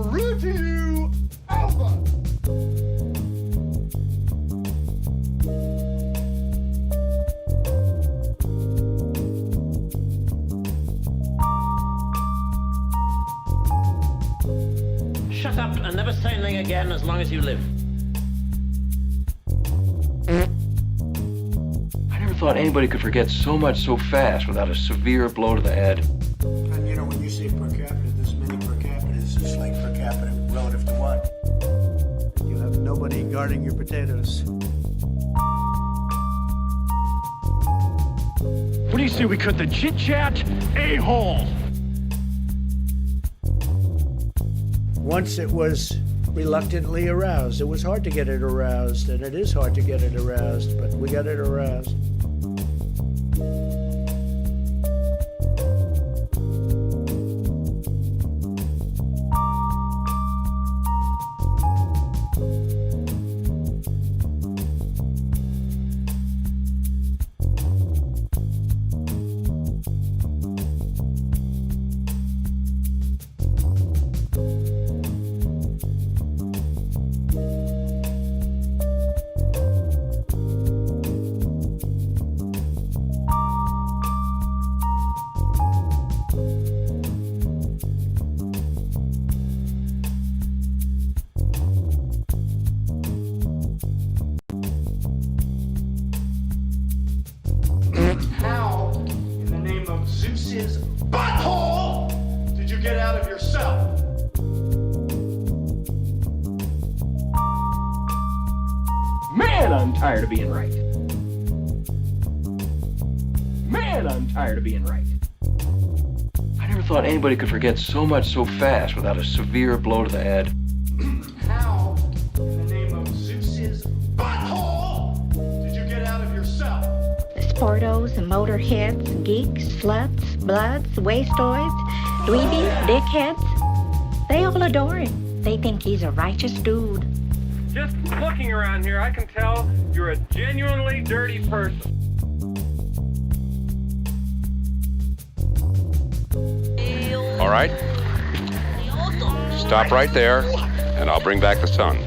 through to you, Alpha! Shut up and never say anything again as long as you live. I never thought anybody could forget so much so fast without a severe blow to the head. And you know, when you say per capita, this many per capita is just like per capita relative to what? You have nobody guarding your potatoes. What do you say we cut the chit-chat a-hole? Once it was reluctantly aroused. It was hard to get it aroused, and it is hard to get it aroused, but we got it aroused. How, in the name of Zeus's butthole, did you get out of your cell? Man, I'm tired of being right. Man, I'm tired of being right. I never thought anybody could forget so much so fast without a severe blow to the head. How, in the name of Zeus's butthole, did you get out of your cell? Sportos, motorheads, geeks, sluts, bloods, wastoids, dweebies, dickheads. They all adore him. They think he's a righteous dude. Just looking around here, I can tell you're a genuinely dirty person. All right? Stop right there, and I'll bring back the sun.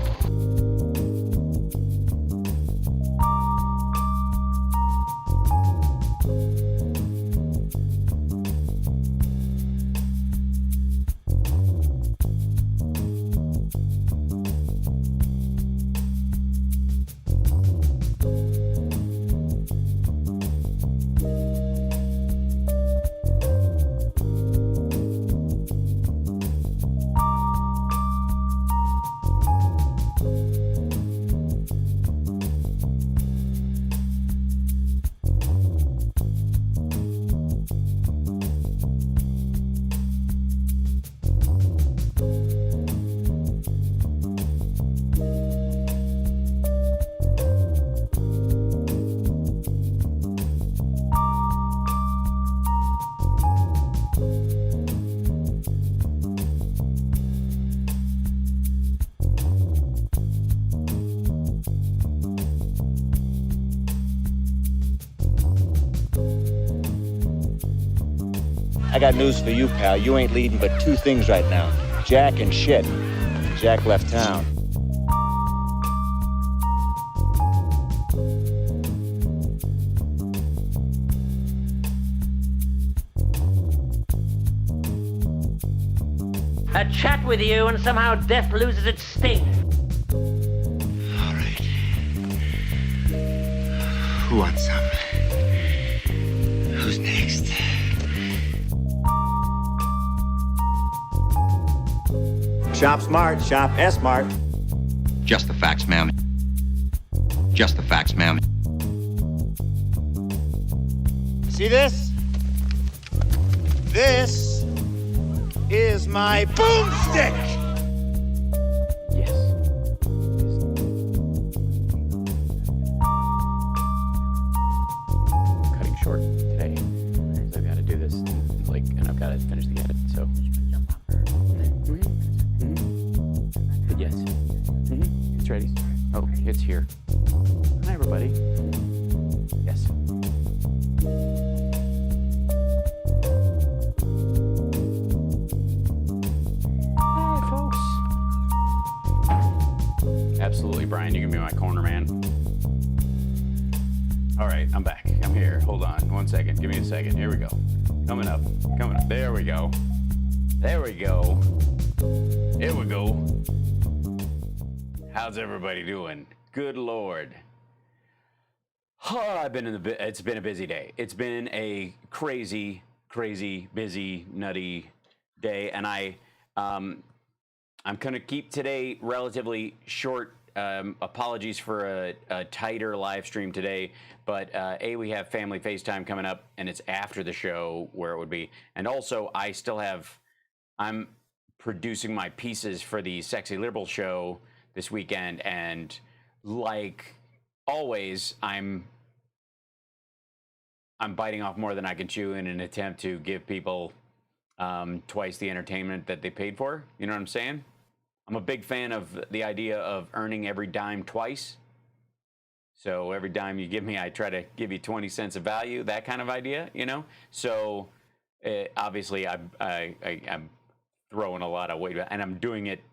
I got news for you, pal. You ain't leading but two things right now. Jack and shit. Jack left town. A chat with you and somehow death loses its sting. All right. Who wants some? Who's next? Shop smart, shop S-smart. Just the facts, ma'am. Just the facts, ma'am. See this? This is my boomstick! Yes. Cutting short today. I've got to do this, and I've got to finish the edit, so. Yes. It's ready. Oh, it's here. Hi, everybody. Yes. Hi, folks. Absolutely, Brian. You can be my corner man. All right, I'm back. I'm here. Hold on 1 second. Give me a second. Here we go. Coming up. Coming up. There we go. There we go. Here we go. How's everybody doing? Good Lord. Oh, it's been a busy day. It's been a crazy, busy, nutty day, and I'm going to keep today relatively short. Apologies for a tighter live stream today, but we have family FaceTime coming up, and it's after the show where it would be. And also, I'm producing my pieces for the Sexy Liberal show this weekend, and like always, I'm biting off more than I can chew in an attempt to give people twice the entertainment that they paid for. You know what I'm saying? I'm a big fan of the idea of earning every dime twice. So every dime you give me, I try to give you 20 cents of value, that kind of idea, you know? So obviously I'm throwing a lot of weight, and I'm doing it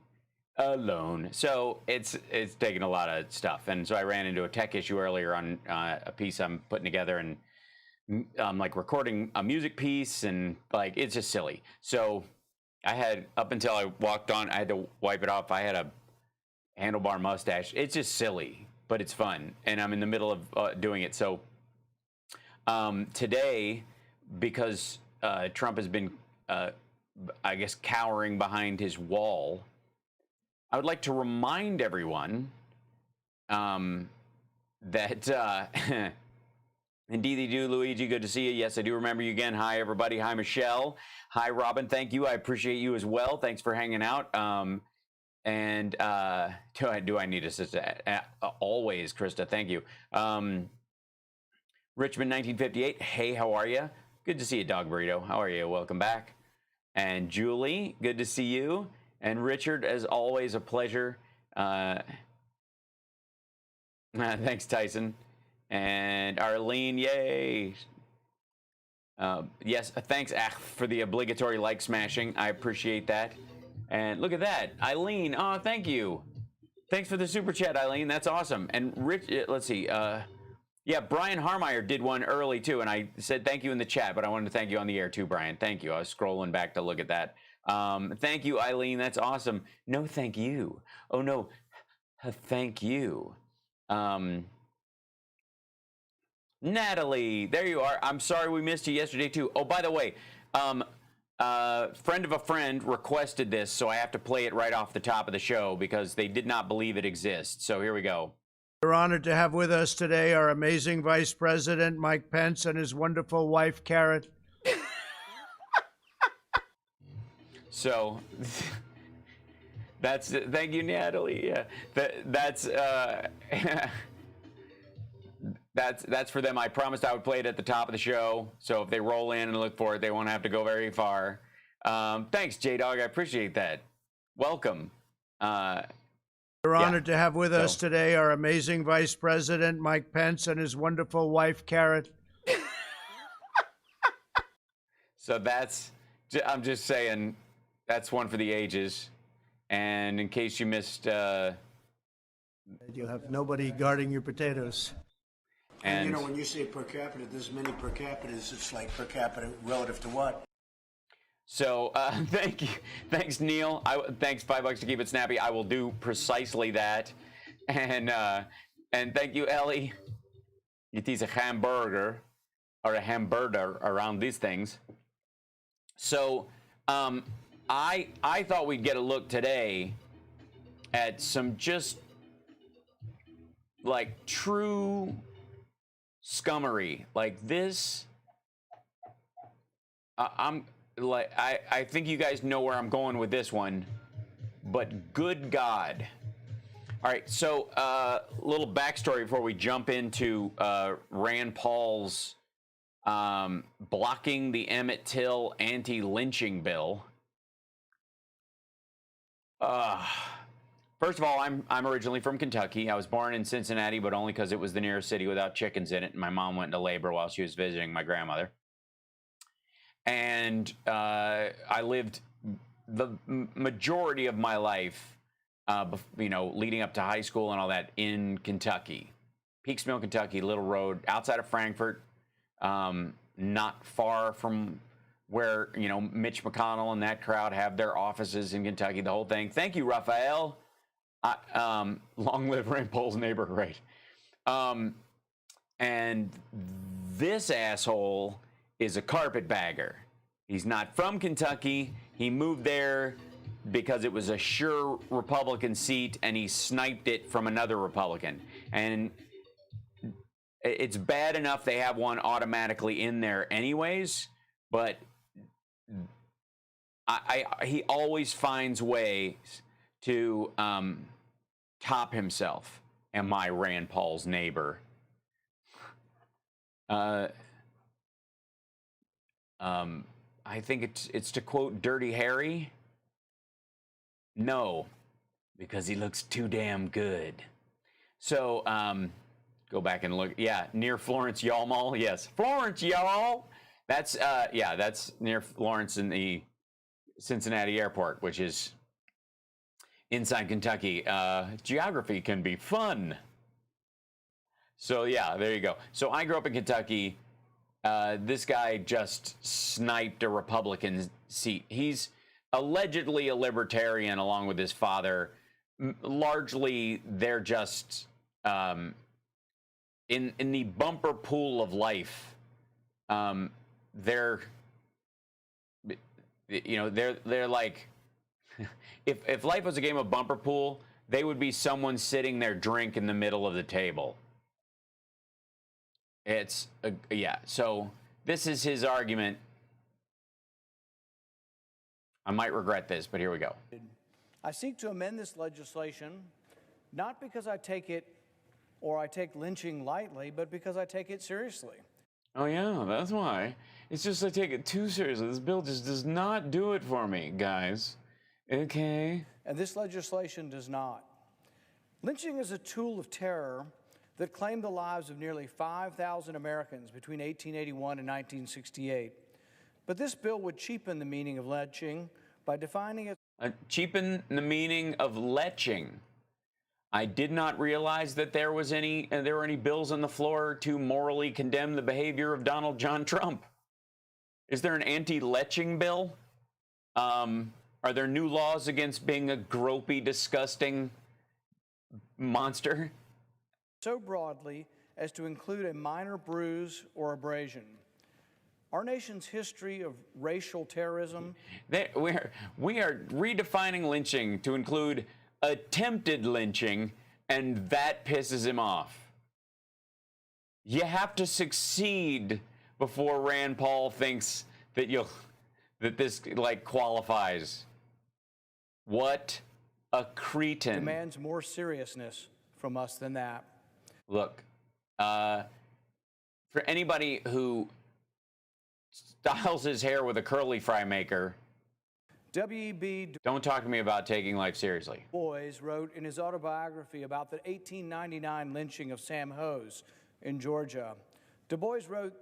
alone. So it's taking a lot of stuff. And so I ran into a tech issue earlier on a piece I'm putting together, and I'm like recording a music piece, and like, it's just silly. So I had, up until I walked on, I had to wipe it off. I had a handlebar mustache. It's just silly, but it's fun. And I'm in the middle of doing it. So today, because Trump has been, I guess, cowering behind his wall, I would like to remind everyone that indeed they do. Luigi, good to see you. Yes, I do remember you again. Hi, everybody. Hi, Michelle. Hi, Robin. Thank you. I appreciate you as well. Thanks for hanging out. And do I need assistance? Always, Krista. Thank you. Richmond 1958. Hey, how are you? Good to see you, Dog Burrito. How are you? Welcome back. And Julie, good to see you. And Richard, as always, a pleasure. Thanks, Tyson. And Arlene, yay. Yes, thanks, for the obligatory like smashing. I appreciate that. And look at that, Eileen. Oh, thank you. Thanks for the super chat, Eileen. That's awesome. And Rich, let's see. Yeah, Brian Harmeyer did one early too, and I said thank you in the chat, but I wanted to thank you on the air too, Brian. Thank you. I was scrolling back to look at that. Thank you, Eileen. That's awesome. No, thank you. Oh no, thank you. Natalie, there you are. I'm sorry we missed you yesterday too. Oh, by the way, friend of a friend requested this, so I have to play it right off the top of the show because they did not believe it exists. So here we go. We're honored to have with us today our amazing Vice President, Mike Pence, and his wonderful wife, Carrot. So that's, thank you, Natalie. Yeah, that's for them. I promised I would play it at the top of the show. So if they roll in and look for it, they won't have to go very far. Thanks, J-Dog. I appreciate that. Welcome. We're honored to have with us today our amazing Vice President, Mike Pence, and his wonderful wife, Carrot. So I'm just saying, that's one for the ages. And in case you missed... You'll have nobody guarding your potatoes. And you know, when you say per capita, there's many per capitas. It's like per capita relative to what? So thank you. Thanks, Neil. Thanks, $5 to keep it snappy. I will do precisely that. And thank you, Ellie. It is a hamburger or a hamburger around these things. So I thought we'd get a look today at some just like true scummery like this. I think you guys know where I'm going with this one, but good God. All right, so little backstory before we jump into Rand Paul's blocking the Emmett Till anti-lynching bill. First of all, I'm originally from Kentucky. I was born in Cincinnati, but only because it was the nearest city without chickens in it, and my mom went into labor while she was visiting my grandmother. And I lived the majority of my life leading up to high school and all that in Kentucky. Peaksmill, Kentucky, Little Road, outside of Frankfort, not far from where, Mitch McConnell and that crowd have their offices in Kentucky, the whole thing. Thank you, Raphael. Long live Rand Paul's neighbor, right? And this asshole is a carpetbagger. He's not from Kentucky. He moved there because it was a sure Republican seat, and he sniped it from another Republican. And it's bad enough they have one automatically in there anyways, but he always finds ways to top himself. Am I Rand Paul's neighbor? I think it's to quote Dirty Harry. No, because he looks too damn good. So go back and look. Yeah, near Florence Y'all Mall. Yes, Florence Y'all. That's that's near Florence in the Cincinnati airport, which is inside Kentucky. Geography can be fun. So yeah, there you go. So I grew up in Kentucky. This guy just sniped a Republican seat. He's allegedly a libertarian along with his father. Largely, they're just in the bumper pool of life. They're like, if life was a game of bumper pool, they would be someone sitting their drink in the middle of the table. It's so this is his argument. I might regret this, but here we go. I seek to amend this legislation, not because I take it or I take lynching lightly, but because I take it seriously. Oh yeah, that's why. It's just I take it too seriously. This bill just does not do it for me, guys. Okay. And this legislation does not. Lynching is a tool of terror that claimed the lives of nearly 5,000 Americans between 1881 and 1968. But this bill would cheapen the meaning of lynching by defining it. Cheapen the meaning of lynching. I did not realize that there were any bills on the floor to morally condemn the behavior of Donald John Trump. Is there an anti-lynching bill? Are there new laws against being a gropey, disgusting monster? So broadly as to include a minor bruise or abrasion. Our nation's history of racial terrorism. We are redefining lynching to include attempted lynching, and that pisses him off. You have to succeed before Rand Paul thinks that this qualifies. What a cretin. Demands more seriousness from us than that. Look, for anybody who styles his hair with a curly fry maker, W.E.B. don't talk to me about taking life seriously. Du Bois wrote in his autobiography about the 1899 lynching of Sam Hose in Georgia. Du Bois wrote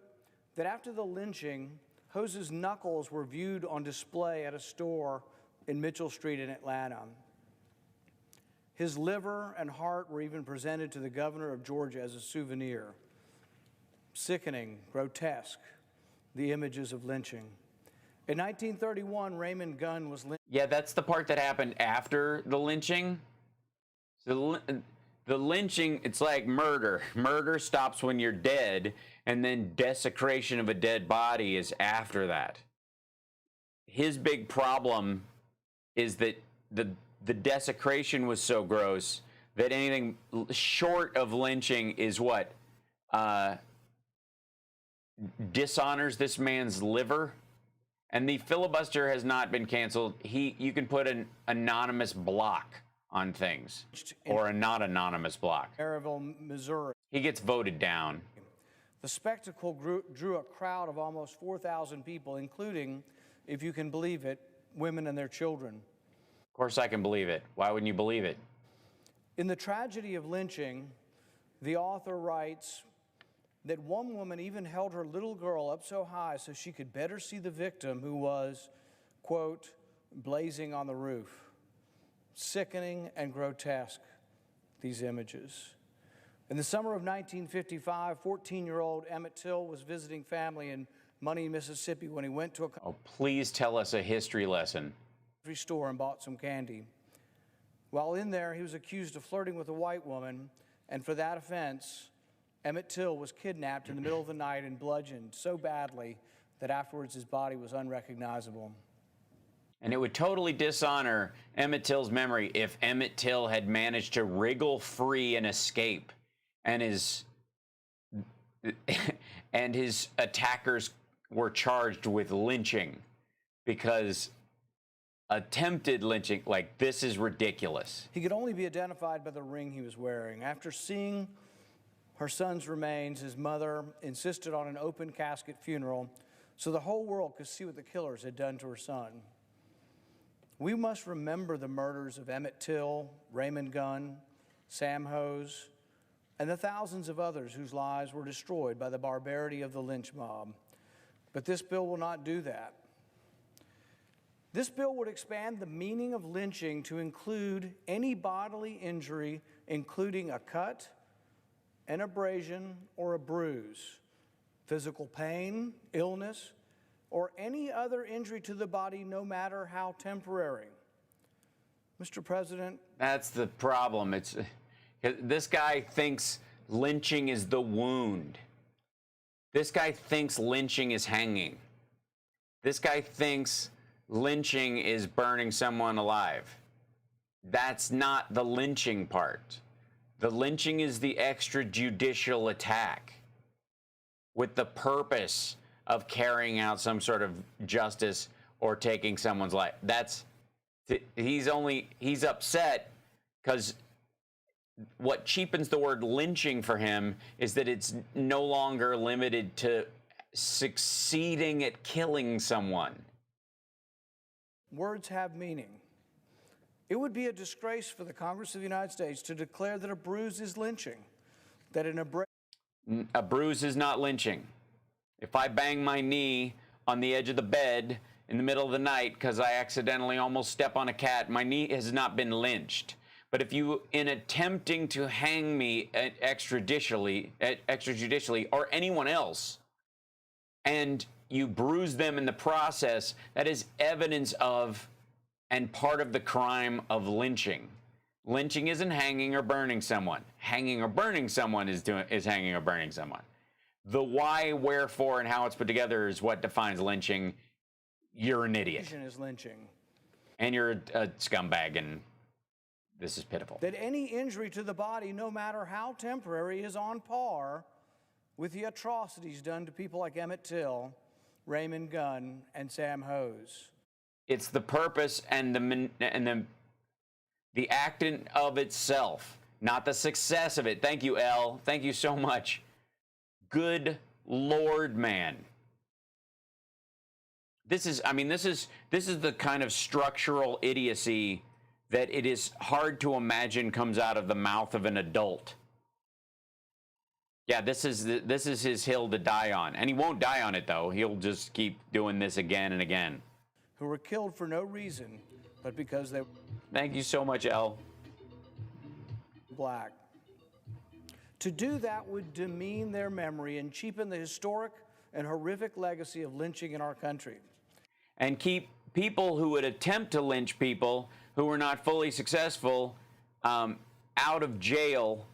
that after the lynching, Hose's knuckles were viewed on display at a store in Mitchell Street in Atlanta. His liver and heart were even presented to the governor of Georgia as a souvenir. Sickening, grotesque, the images of lynching. In 1931, Raymond Gunn was lynched. Yeah, that's the part that happened after the lynching. The lynching, it's like murder. Murder stops when you're dead, and then desecration of a dead body is after that. His big problem is that the desecration was so gross that anything short of lynching is what? Dishonors this man's liver. And the filibuster has not been canceled. You can put an anonymous block on things, or a not anonymous block. Maryville, Missouri. He gets voted down. The spectacle drew a crowd of almost 4,000 people, including, if you can believe it, women and their children. Of course I can believe it. Why wouldn't you believe it? In The Tragedy of Lynching, the author writes that one woman even held her little girl up so high so she could better see the victim, who was, quote, blazing on the roof. sickening and grotesque, these images. In the summer of 1955, 14-year-old Emmett Till was visiting family in Money, Mississippi when he went to a Oh, please tell us a history lesson. grocery store and bought some candy. While in there, he was accused of flirting with a white woman, and for that offense, Emmett Till was kidnapped in the middle of the night and bludgeoned so badly that afterwards his body was unrecognizable. And it would totally dishonor Emmett Till's memory if Emmett Till had managed to wriggle free and escape, and his attackers were charged with lynching, because attempted lynching, like, this is ridiculous. He could only be identified by the ring he was wearing. After seeing her son's remains, his mother insisted on an open casket funeral so the whole world could see what the killers had done to her son. We must remember the murders of Emmett Till, Raymond Gunn, Sam Hose, and the thousands of others whose lives were destroyed by the barbarity of the lynch mob. But this bill will not do that. This bill would expand the meaning of lynching to include any bodily injury, including a cut, an abrasion, or a bruise, physical pain, illness, or any other injury to the body, no matter how temporary. Mr. President, That's the problem. This guy thinks lynching is the wound. This guy thinks lynching is hanging. This guy thinks lynching is burning someone alive. That's not the lynching part. The lynching is the extrajudicial attack with the purpose of carrying out some sort of justice or taking someone's life. He's upset because what cheapens the word lynching for him is that it's no longer limited to succeeding at killing someone. words have meaning. It would be a disgrace for the Congress of the United States to declare that a bruise is lynching, that a bruise is not lynching. If I bang my knee on the edge of the bed in the middle of the night because I accidentally almost step on a cat, my knee has not been lynched. But if you, in attempting to hang me extrajudicially, or anyone else, and you bruise them in the process, that is evidence of and part of the crime of lynching. Lynching isn't hanging or burning someone. Hanging or burning someone is hanging or burning someone. The why, wherefore, and how it's put together is what defines lynching. You're an idiot. Is lynching. And you're a scumbag, and this is pitiful. That any injury to the body, no matter how temporary, is on par with the atrocities done to people like Emmett Till, Raymond Gunn, and Sam Hose. It's the purpose and the act in of itself, not the success of it. Thank you, Elle. Thank you so much. Good Lord, man. This is the kind of structural idiocy that it is hard to imagine comes out of the mouth of an adult. Yeah, this is his hill to die on. And he won't die on it, though. He'll just keep doing this again and again. Who were killed for no reason, but because they were Thank you so much, Elle. black. To do that would demean their memory and cheapen the historic and horrific legacy of lynching in our country. And keep people who would attempt to lynch people who were not fully successful out of jail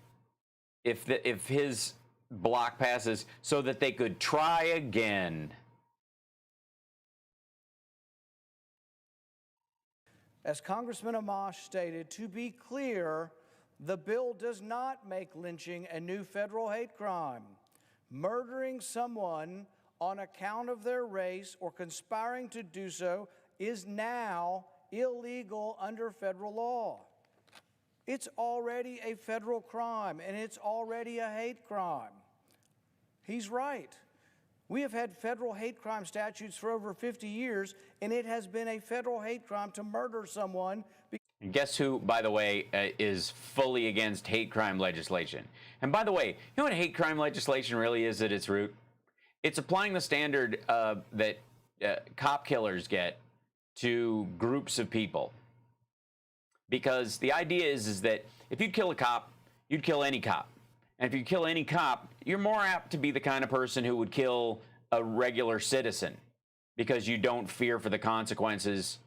if his block passes, so that they could try again. As Congressman Amash stated, to be clear, the bill does not make lynching a new federal hate crime. Murdering someone on account of their race or conspiring to do so is now illegal under federal law. It's already a federal crime, and it's already a hate crime. He's right. We have had federal hate crime statutes for over 50 years, and it has been a federal hate crime to murder someone. And guess who, by the way, is fully against hate crime legislation? And by the way, you know what hate crime legislation really is at its root? It's applying the standard that cop killers get to groups of people. Because the idea is that if you'd kill a cop, you'd kill any cop. And if you kill any cop, you're more apt to be the kind of person who would kill a regular citizen because you don't fear for the consequences.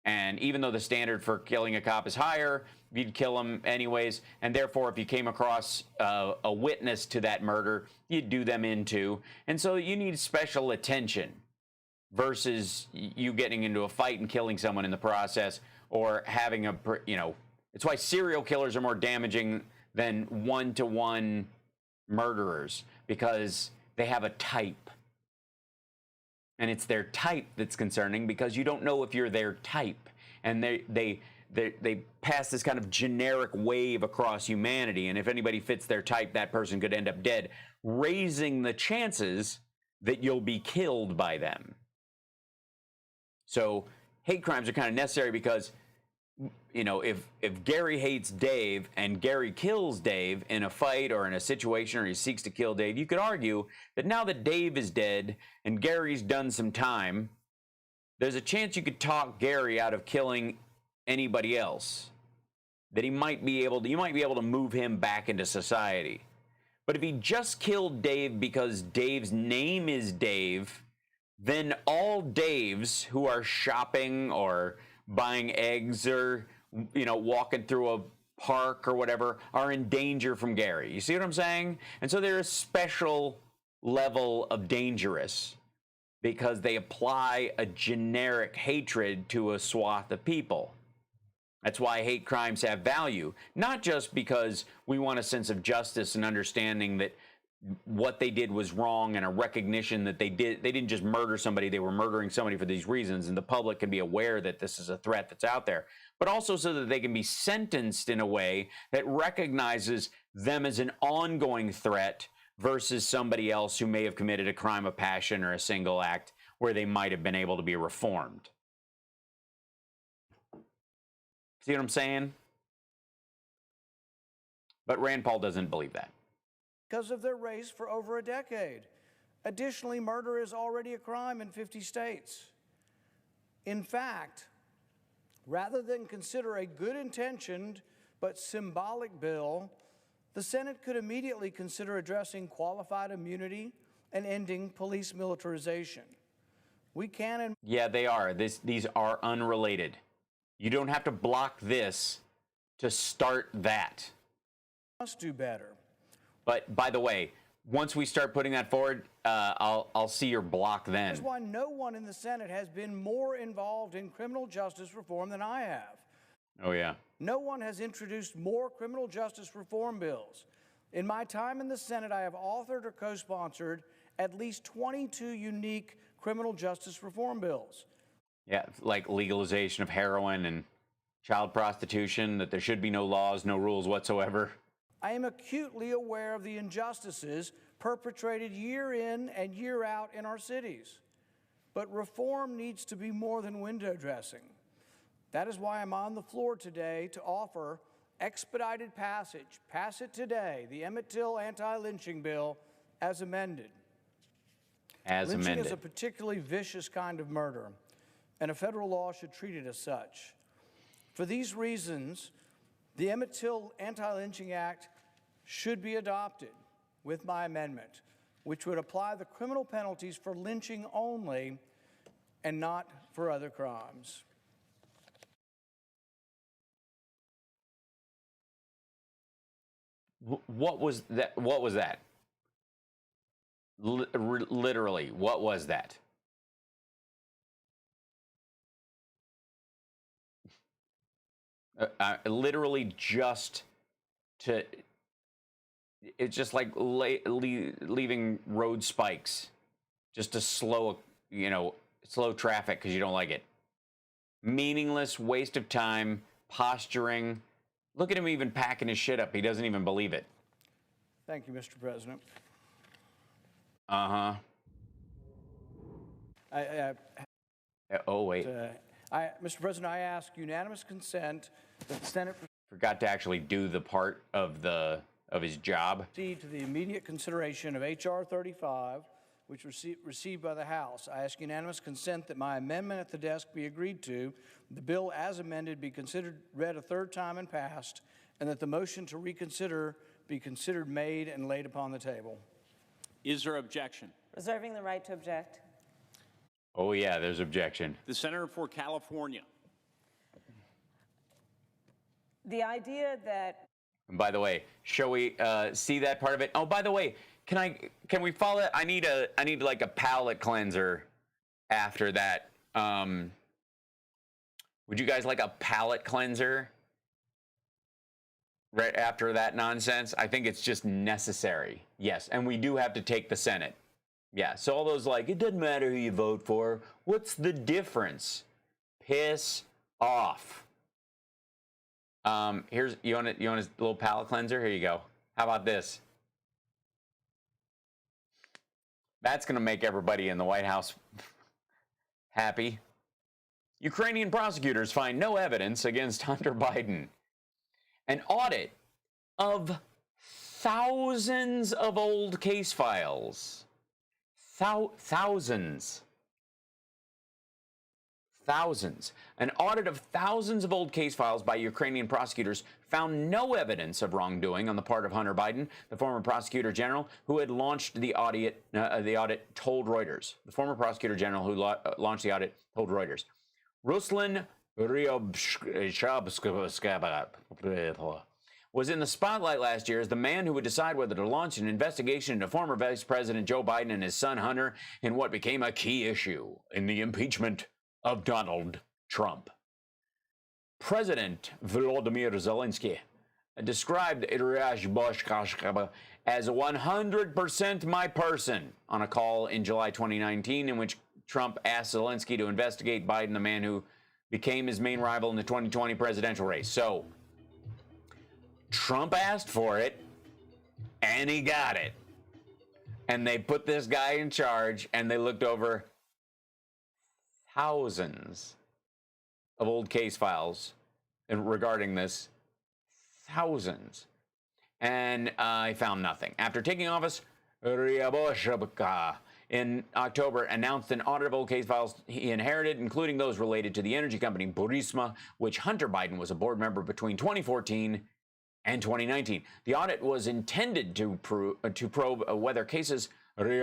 And even though the standard for killing a cop is higher, you'd kill him anyways. And therefore, if you came across a witness to that murder, you'd do them in too. And so you need special attention versus you getting into a fight and killing someone in the process, or having a, it's why serial killers are more damaging than one-to-one murderers, because they have a type. And it's their type that's concerning, because you don't know if you're their type. And they pass this kind of generic wave across humanity. And if anybody fits their type, that person could end up dead, raising the chances that you'll be killed by them. So hate crimes are kind of necessary because, if Gary hates Dave and Gary kills Dave in a fight or in a situation, or he seeks to kill Dave, you could argue that now that Dave is dead and Gary's done some time, there's a chance you could talk Gary out of killing anybody else. That you might be able to move him back into society. But if he just killed Dave because Dave's name is Dave, then all Daves who are shopping or buying eggs or, walking through a park or whatever are in danger from Gary. You see what I'm saying? And so they're a special level of dangerous because they apply a generic hatred to a swath of people. That's why hate crimes have value, not just because we want a sense of justice and understanding that what they did was wrong and a recognition that they didn't just murder somebody, they were murdering somebody for these reasons, and the public can be aware that this is a threat that's out there, but also so that they can be sentenced in a way that recognizes them as an ongoing threat versus somebody else who may have committed a crime of passion or a single act where they might have been able to be reformed. See what I'm saying? But Rand Paul doesn't believe that. Because of their race for over a decade. Additionally, murder is already a crime in 50 states. In fact, rather than consider a good-intentioned but symbolic bill, the Senate could immediately consider addressing qualified immunity and ending police militarization. We can and yeah, they are. These are unrelated. You don't have to block this to start that. Must do better. But by the way, once we start putting that forward, I'll see your block then. That's why no one in the Senate has been more involved in criminal justice reform than I have. Oh, yeah. No one has introduced more criminal justice reform bills. In my time in the Senate, I have authored or co-sponsored at least 22 unique criminal justice reform bills. Yeah, like legalization of heroin and child prostitution, that there should be no laws, no rules whatsoever. I am acutely aware of the injustices perpetrated year in and year out in our cities. But reform needs to be more than window dressing. That is why I'm on the floor today to offer expedited passage. Pass it today, the Emmett Till anti-lynching bill as amended. Lynching is a particularly vicious kind of murder, and a federal law should treat it as such. For these reasons, the Emmett Till Anti-Lynching Act should be adopted with my amendment, which would apply the criminal penalties for lynching only and not for other crimes. What was that? What was that? Literally, what was that? Literally just to... It's just like leaving road spikes just to slow traffic because you don't like it. Meaningless, waste of time, posturing. Look at him even packing his shit up. He doesn't even believe it. Thank you, Mr. President. Uh-huh. Oh, wait. Mr. President, I ask unanimous consent that the Senate forgot to actually do the part of his job. proceed to the immediate consideration of H.R. 35, which was received by the House. I ask unanimous consent that my amendment at the desk be agreed to, the bill as amended be read a third time and passed, and that the motion to reconsider be considered made and laid upon the table. Is there objection? Reserving the right to object. Oh, yeah, there's objection. The senator for California. The idea that... And by the way, shall we see that part of it? Oh, by the way, can we follow it? I need like a palate cleanser after that. Would you guys like a palate cleanser right after that nonsense? I think it's just necessary. Yes, and we do have to take the Senate. Yeah, so all those like, it doesn't matter who you vote for. What's the difference? Piss off. Here's, you want a little palate cleanser? Here you go. How about this? That's going to make everybody in the White House happy. Ukrainian prosecutors find no evidence against Hunter Biden. An audit of thousands of old case files. Thousands. An audit of thousands of old case files by Ukrainian prosecutors found no evidence of wrongdoing on the part of Hunter Biden, the former prosecutor general who had launched the audit. Told Reuters. The former prosecutor general who launched the audit told Reuters. Ruslan was in the spotlight last year as the man who would decide whether to launch an investigation into former Vice President Joe Biden and his son Hunter in what became a key issue in the impeachment of Donald Trump. President Volodymyr Zelensky described Iryashboshkashkaba as 100% my person on a call in July 2019 in which Trump asked Zelensky to investigate Biden, the man who became his main rival in the 2020 presidential race. So, Trump asked for it, and he got it. And they put this guy in charge, and they looked over thousands of old case files regarding this. Thousands. And I found nothing. After taking office, Ryaboshabka in October announced an audit of old case files he inherited, including those related to the energy company Burisma, which Hunter Biden was a board member between 2014 and 2019. The audit was intended to probe whether cases and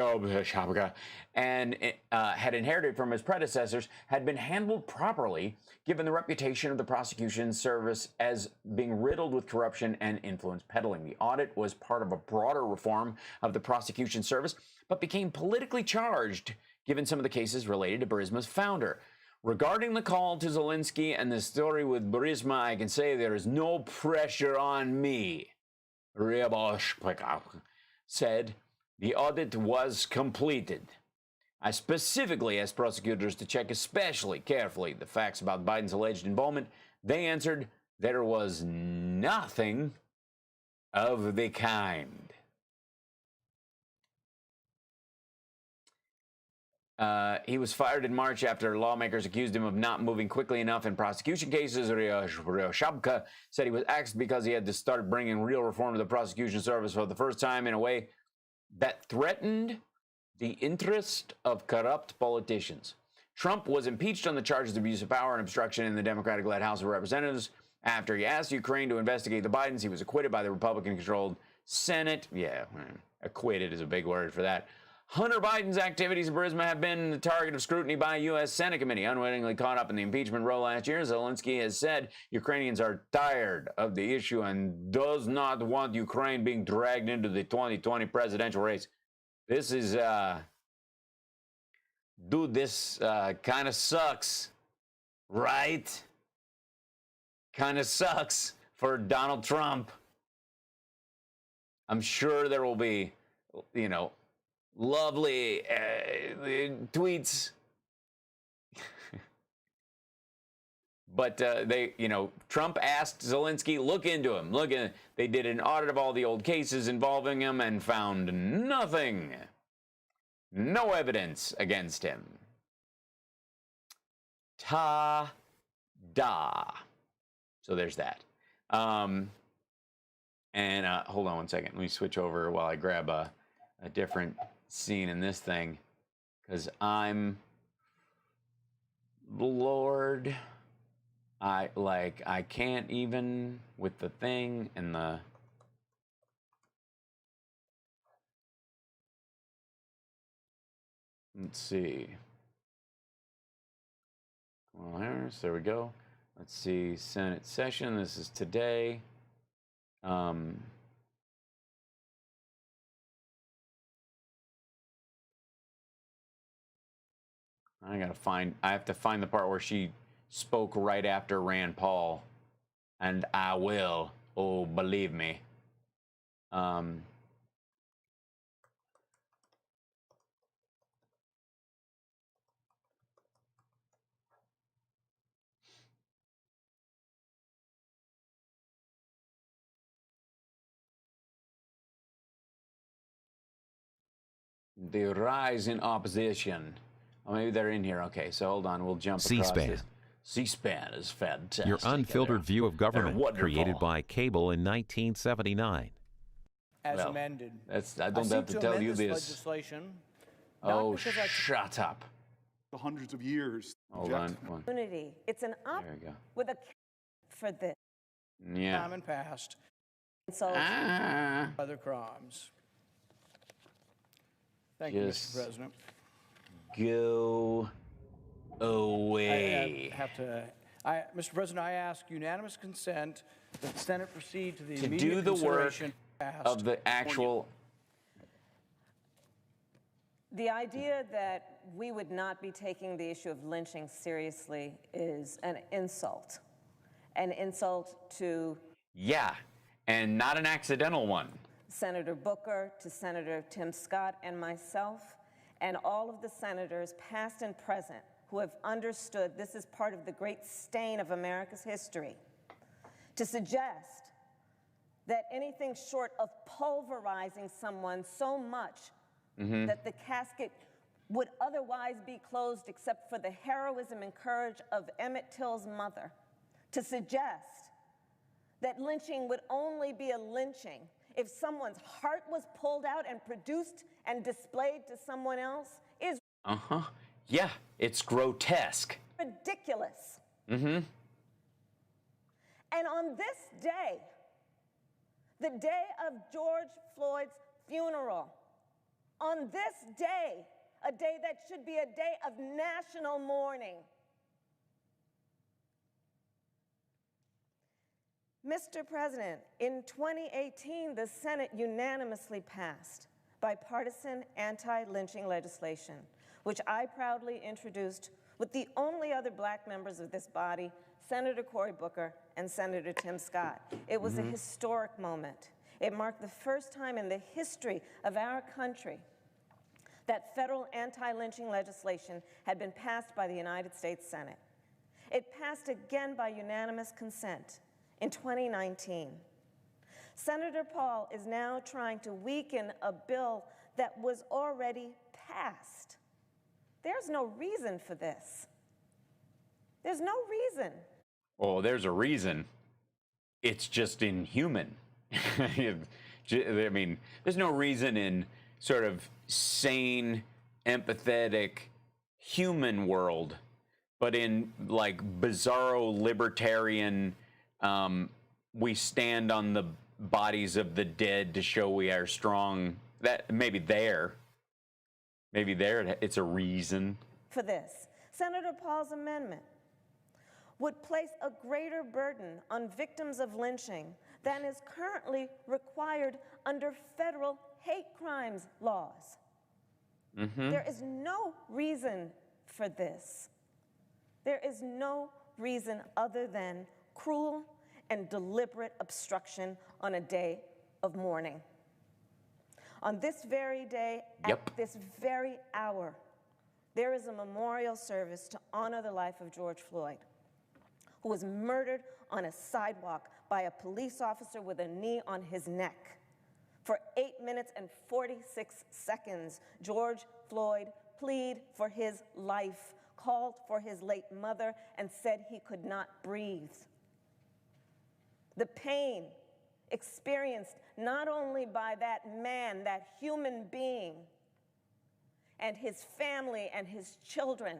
had inherited from his predecessors had been handled properly, given the reputation of the prosecution service as being riddled with corruption and influence peddling. The audit was part of a broader reform of the prosecution service, but became politically charged, given some of the cases related to Burisma's founder. Regarding the call to Zelensky and the story with Burisma, I can say there is no pressure on me. Ryaboshabka said the audit was completed. I specifically asked prosecutors to check especially carefully the facts about Biden's alleged involvement. They answered there was nothing of the kind. He was fired in March after lawmakers accused him of not moving quickly enough in prosecution cases. Ryaboshabka said he was axed because he had to start bringing real reform to the prosecution service for the first time in a way that threatened the interest of corrupt politicians. Trump was impeached on the charges of abuse of power and obstruction in the Democratic-led House of Representatives. After he asked Ukraine to investigate the Bidens, he was acquitted by the Republican-controlled Senate. Yeah, acquitted is a big word for that. Hunter Biden's activities in Burisma have been the target of scrutiny by a U.S. Senate committee. Unwittingly caught up in the impeachment row last year, Zelensky has said Ukrainians are tired of the issue and does not want Ukraine being dragged into the 2020 presidential race. This is, dude, this kind of sucks, right? Kind of sucks for Donald Trump. I'm sure there will be, lovely tweets. But Trump asked Zelensky, look into him. They did an audit of all the old cases involving him and found nothing. No evidence against him. Ta-da. So there's that. And hold on one second. Let me switch over while I grab a different scene in this thing, because I'm Lord. I can't even with the thing and the. Let's see. Well, there we go. Let's see, Senate session. This is today. I have to find the part where she spoke right after Rand Paul, and I will. Oh, believe me. The rise in opposition. Oh, maybe they're in here. Okay, so hold on. We'll jump across C-SPAN. this. C-SPAN is fantastic. Your unfiltered view of government, wonderful. created by cable in 1979. As Well, amended. I don't have to tell you this. Legislation, Oh, shut up. The hundreds of years. Hold on. Unity. It's an op There you go. with a for this. Yeah. time and past. So Other crimes. Thank you, Just Mr. President. Go away. I have to. Mr. President, I ask unanimous consent that the Senate proceed to the To immediate do the work consideration of the actual. the idea that we would not be taking the issue of lynching seriously is an insult. An insult to Yeah, and not an accidental one. Senator Booker, to Senator Tim Scott and myself, and all of the senators, past and present, who have understood this is part of the great stain of America's history. To suggest that anything short of pulverizing someone so much that the casket would otherwise be closed except for the heroism and courage of Emmett Till's mother, to suggest that lynching would only be a lynching if someone's heart was pulled out and produced and displayed to someone else is Yeah, it's grotesque. ridiculous. And on this day, the day of George Floyd's funeral, on this day, a day that should be a day of national mourning, Mr. President, in 2018, the Senate unanimously passed bipartisan anti-lynching legislation, which I proudly introduced with the only other black members of this body, Senator Cory Booker and Senator Tim Scott. It was a historic moment. It marked the first time in the history of our country that federal anti-lynching legislation had been passed by the United States Senate. It passed again by unanimous consent in 2019. Senator Paul is now trying to weaken a bill that was already passed. There's no reason for this. There's no reason. Oh, there's a reason. It's just inhuman. I mean, there's no reason in sort of sane, empathetic, human world, but in like bizarro libertarian, we stand on the bodies of the dead to show we are strong. That maybe it's a reason for this. Senator Paul's amendment would place a greater burden on victims of lynching than is currently required under federal hate crimes laws. There is no reason for this. There is no reason other than cruel and deliberate obstruction on a day of mourning. On this very day, at this very hour, there is a memorial service to honor the life of George Floyd, who was murdered on a sidewalk by a police officer with a knee on his neck. For 8 minutes and 46 seconds, George Floyd pleaded for his life, called for his late mother, and said he could not breathe. The pain experienced not only by that man, that human being, and his family and his children,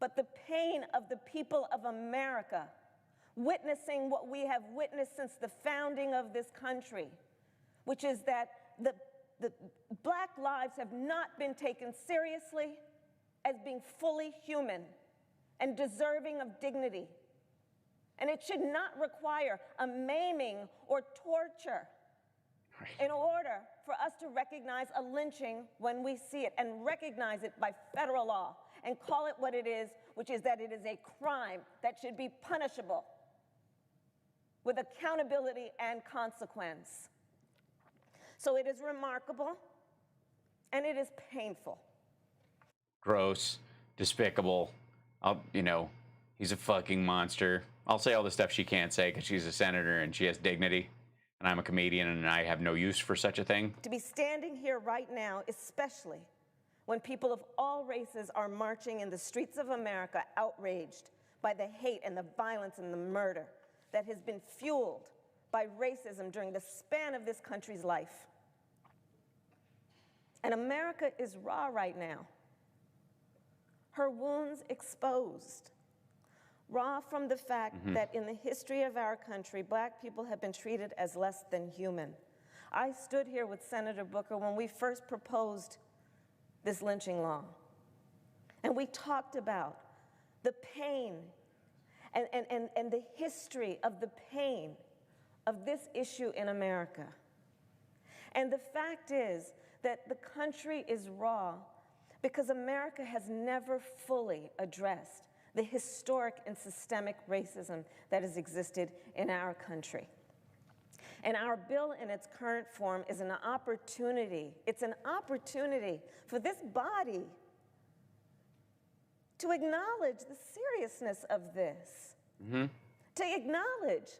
but the pain of the people of America, witnessing what we have witnessed since the founding of this country, which is that the black lives have not been taken seriously as being fully human and deserving of dignity. And it should not require a maiming or torture in order for us to recognize a lynching when we see it, and recognize it by federal law and call it what it is, which is that it is a crime that should be punishable with accountability and consequence. So it is remarkable and it is painful. Gross, despicable. You know, he's a fucking monster. I'll say all the stuff she can't say because she's a senator and she has dignity, and I'm a comedian and I have no use for such a thing. To be standing here right now, especially when people of all races are marching in the streets of America outraged by the hate and the violence and the murder that has been fueled by racism during the span of this country's life. And America is raw right now. Her wounds exposed. Raw from the fact that in the history of our country, black people have been treated as less than human. I stood here with Senator Booker when we first proposed this lynching law. And we talked about the pain and the history of the pain of this issue in America. And the fact is that the country is raw because America has never fully addressed the historic and systemic racism that has existed in our country. And our bill in its current form is an opportunity. It's an opportunity for this body to acknowledge the seriousness of this. To acknowledge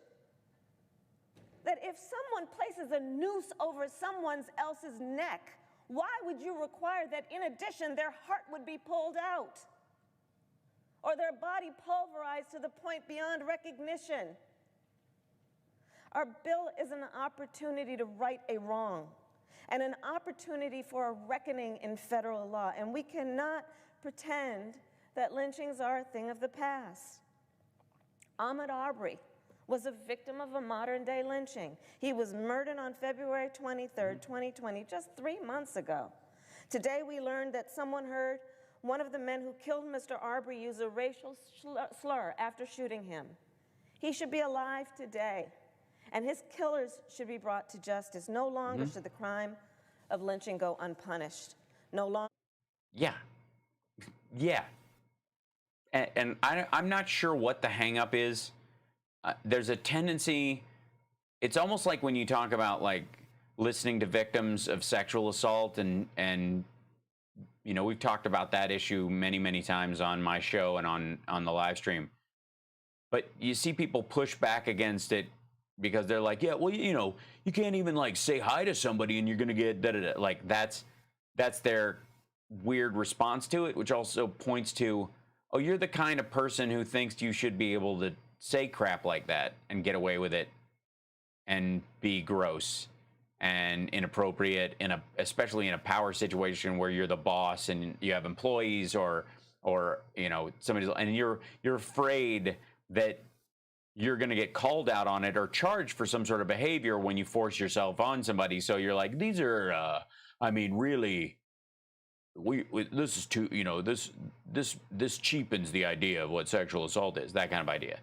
that if someone places a noose over someone else's neck, why would you require that in addition their heart would be pulled out or their body pulverized to the point beyond recognition? Our bill is an opportunity to right a wrong and an opportunity for a reckoning in federal law. And we cannot pretend that lynchings are a thing of the past. Ahmaud Arbery was a victim of a modern-day lynching. He was murdered on February 23rd, 2020, just 3 months ago. Today we learned that someone heard one of the men who killed Mr. Arbery use a racial slur after shooting him. He should be alive today, and his killers should be brought to justice. No longer should the crime of lynching go unpunished. No longer. Yeah. Yeah. And I'm not sure what the hang-up is. There's a tendency, it's almost like when you talk about like listening to victims of sexual assault and you know, we've talked about that issue many, many times on my show and on the live stream. But you see people push back against it because they're like, yeah, well, you know, you can't even like say hi to somebody and you're going to get da-da-da. Like that's their weird response to it, which also points to, oh, you're the kind of person who thinks you should be able to say crap like that and get away with it and be gross and inappropriate especially in a power situation where you're the boss and you have employees or you know somebody's, and you're afraid that you're going to get called out on it or charged for some sort of behavior when you force yourself on somebody. So you're like, these are I mean, really, this is too, you know, this cheapens the idea of what sexual assault is, that kind of idea.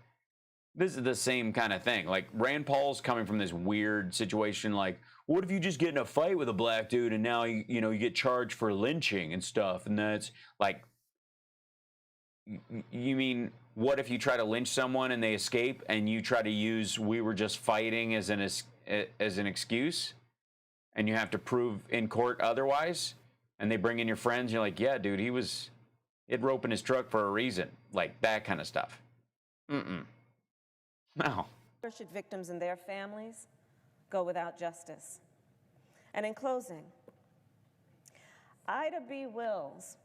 This is the same kind of thing. Like Rand Paul's coming from this weird situation. Like, what if you just get in a fight with a black dude and now you know you get charged for lynching and stuff? And that's like, you mean what if you try to lynch someone and they escape and you try to use "we were just fighting" as an excuse, and you have to prove in court otherwise? And they bring in your friends. And you're like, yeah, dude, he had rope in his truck for a reason. Like that kind of stuff. No. Should victims and their families go without justice? And in closing, Ida B. Wells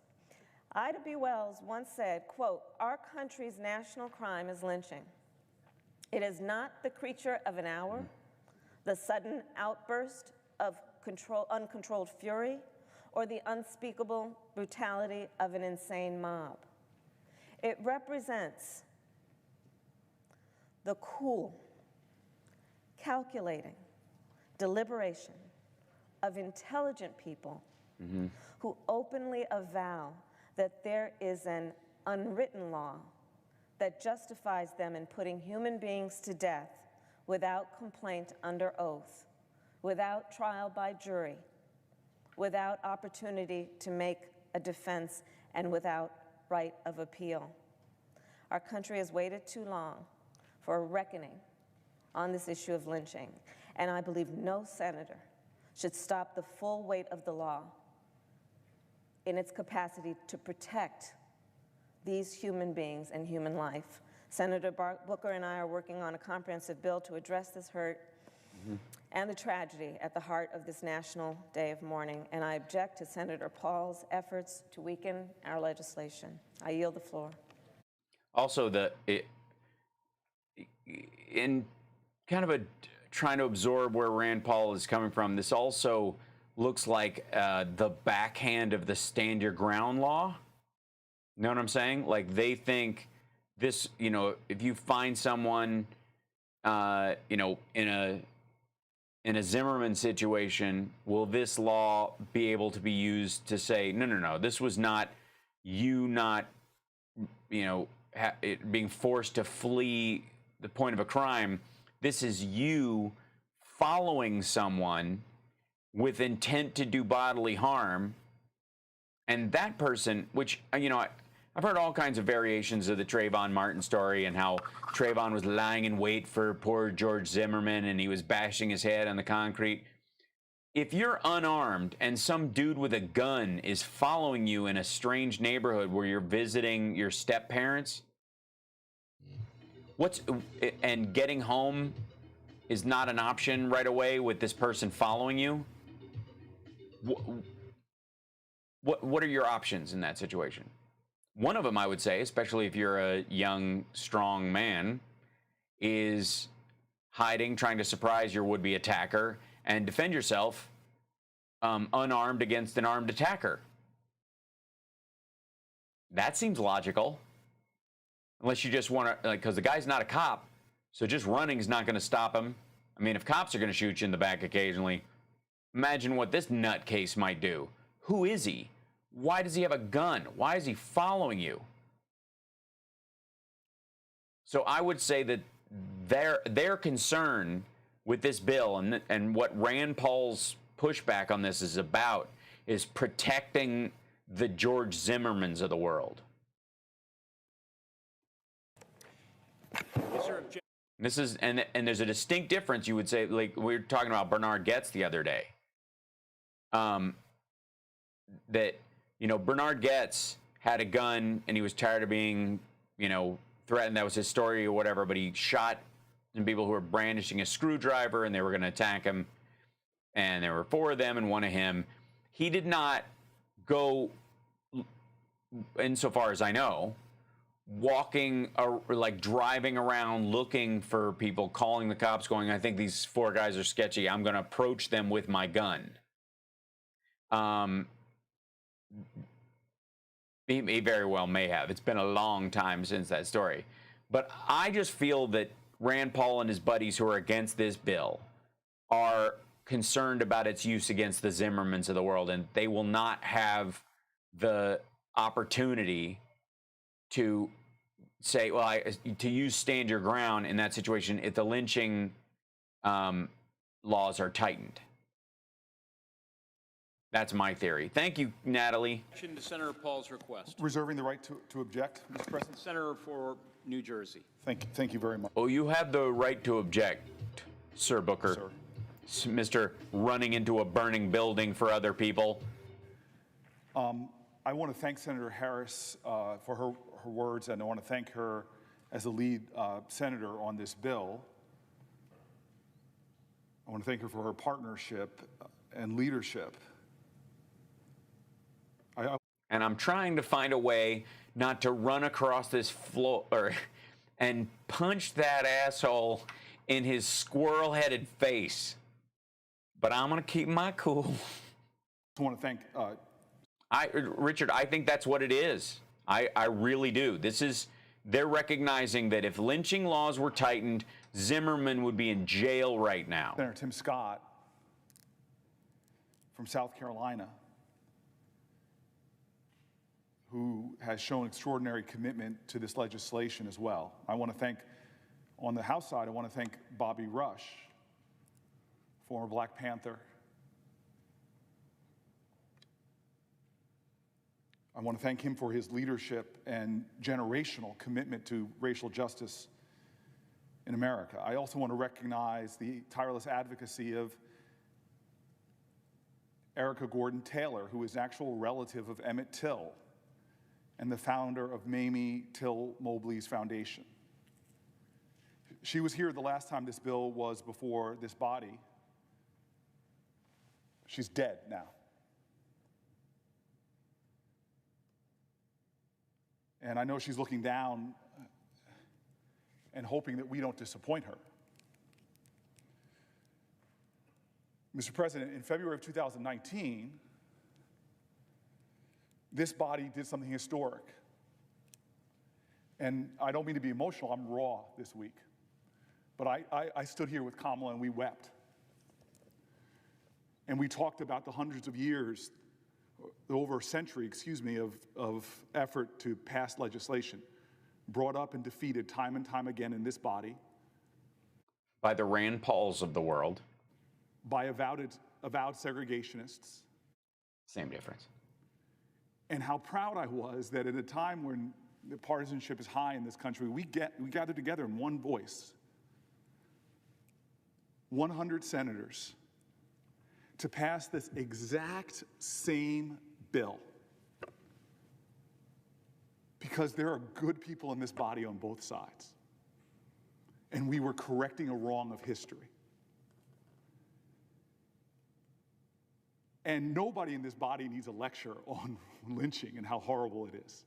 once said, quote, "Our country's national crime is lynching. It is not the creature of an hour, the sudden outburst of uncontrolled fury, or the unspeakable brutality of an insane mob. It represents the cool, calculating deliberation of intelligent people who openly avow that there is an unwritten law that justifies them in putting human beings to death without complaint under oath, without trial by jury, without opportunity to make a defense, and without right of appeal. Our country has waited too long for a reckoning on this issue of lynching, and I believe no senator should stop the full weight of the law in its capacity to protect these human beings and human life. Senator Booker and I are working on a comprehensive bill to address this hurt and the tragedy at the heart of this National Day of Mourning, and I object to Senator Paul's efforts to weaken our legislation. I yield the floor. Also, in kind of trying to absorb where Rand Paul is coming from, this also looks like the backhand of the stand your ground law. You know what I'm saying? Like, they think this, you know, if you find someone, you know, in a Zimmerman situation, will this law be able to be used to say, no, this was not you not, you know, being forced to flee the point of a crime. This is you following someone with intent to do bodily harm. And that person, which, you know, I've heard all kinds of variations of the Trayvon Martin story and how Trayvon was lying in wait for poor George Zimmerman and he was bashing his head on the concrete. If you're unarmed and some dude with a gun is following you in a strange neighborhood where you're visiting your step-parents, and getting home is not an option right away with this person following you, what are your options in that situation? One of them, I would say, especially if you're a young, strong man, is hiding, trying to surprise your would-be attacker, and defend yourself unarmed against an armed attacker. That seems logical. Unless you just want to, like, because the guy's not a cop, so just running is not going to stop him. I mean, if cops are going to shoot you in the back occasionally, imagine what this nutcase might do. Who is he? Why does he have a gun? Why is he following you? So I would say that their concern with this bill and what Rand Paul's pushback on this is about is protecting the George Zimmermans of the world. This is, and there's a distinct difference, you would say, like we were talking about Bernard Goetz the other day. That, you know, Bernard Goetz had a gun and he was tired of being, you know, threatened. That was his story or whatever, but he shot some people who were brandishing a screwdriver and they were going to attack him. And there were 4 of them and 1 of him. He did not go, insofar as I know, walking or like driving around looking for people, calling the cops, going, I think these 4 guys are sketchy. I'm going to approach them with my gun. He very well may have. It's been a long time since that story. But I just feel that Rand Paul and his buddies who are against this bill are concerned about its use against the Zimmermans of the world, and they will not have the opportunity to say, well, to use stand your ground in that situation if the lynching laws are tightened. That's my theory. Thank you, Natalie. To Senator Paul's request. Reserving the right to object, Mr. President. Senator for New Jersey. Thank you very much. Oh, you have the right to object, Sir Booker. Sir. Mr. Running into a burning building for other people. I want to thank Senator Harris for her words, and I want to thank her as the lead senator on this bill. I want to thank her for her partnership and leadership. And I'm trying to find a way not to run across this floor and punch that asshole in his squirrel-headed face. But I'm going to keep my cool. want to thank. Richard, I think that's what it is. I really do. They're recognizing that if lynching laws were tightened, Zimmerman would be in jail right now. Senator Tim Scott from South Carolina, who has shown extraordinary commitment to this legislation as well. I want to thank, on the House side, I want to thank Bobby Rush, former Black Panther. I want to thank him for his leadership and generational commitment to racial justice in America. I also want to recognize the tireless advocacy of Erica Gordon Taylor, who is an actual relative of Emmett Till and the founder of Mamie Till Mobley's Foundation. She was here the last time this bill was before this body. She's dead now. And I know she's looking down and hoping that we don't disappoint her. Mr. President, in February of 2019, this body did something historic. And I don't mean to be emotional, I'm raw this week. But I stood here with Kamala and we wept. And we talked about the hundreds of years, over a century, of effort to pass legislation, brought up and defeated time and time again in this body. By the Rand Pauls of the world. By avowed segregationists. Same difference. And how proud I was that at a time when the partisanship is high in this country, we gathered together in one voice, 100 senators, to pass this exact same bill. Because there are good people in this body on both sides. And we were correcting a wrong of history. And nobody in this body needs a lecture on lynching and how horrible it is.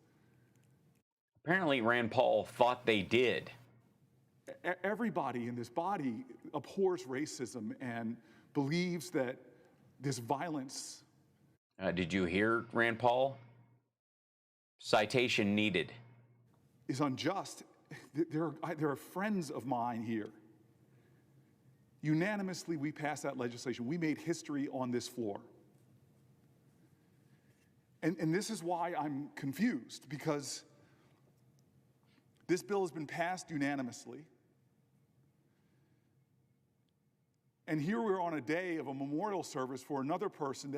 Apparently Rand Paul thought they did. Everybody in this body abhors racism and believes that this violence. Did you hear Rand Paul? Citation needed. Is unjust. There are friends of mine here. Unanimously, we passed that legislation. We made history on this floor. And this is why I'm confused, because this bill has been passed unanimously. And here we're on a day of a memorial service for another person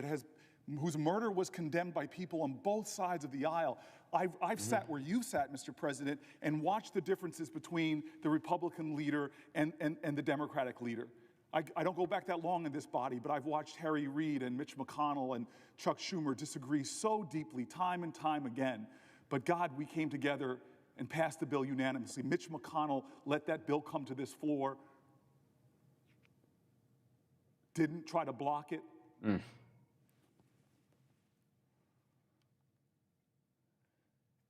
whose murder was condemned by people on both sides of the aisle. I've sat where you sat, Mr. President, and watched the differences between the Republican leader and the Democratic leader. I don't go back that long in this body, but I've watched Harry Reid and Mitch McConnell and Chuck Schumer disagree so deeply time and time again. But God, we came together and passed the bill unanimously. Mitch McConnell let that bill come to this floor, didn't try to block it.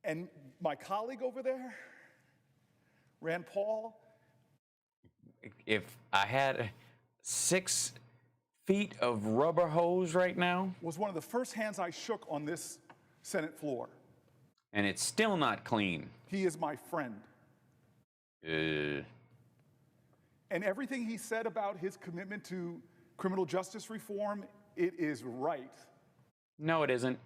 And my colleague over there, Rand Paul. If I had 6 feet of rubber hose right now. Was one of the first hands I shook on this Senate floor. And it's still not clean. He is my friend. And everything he said about his commitment to criminal justice reform, it is right. No, it isn't.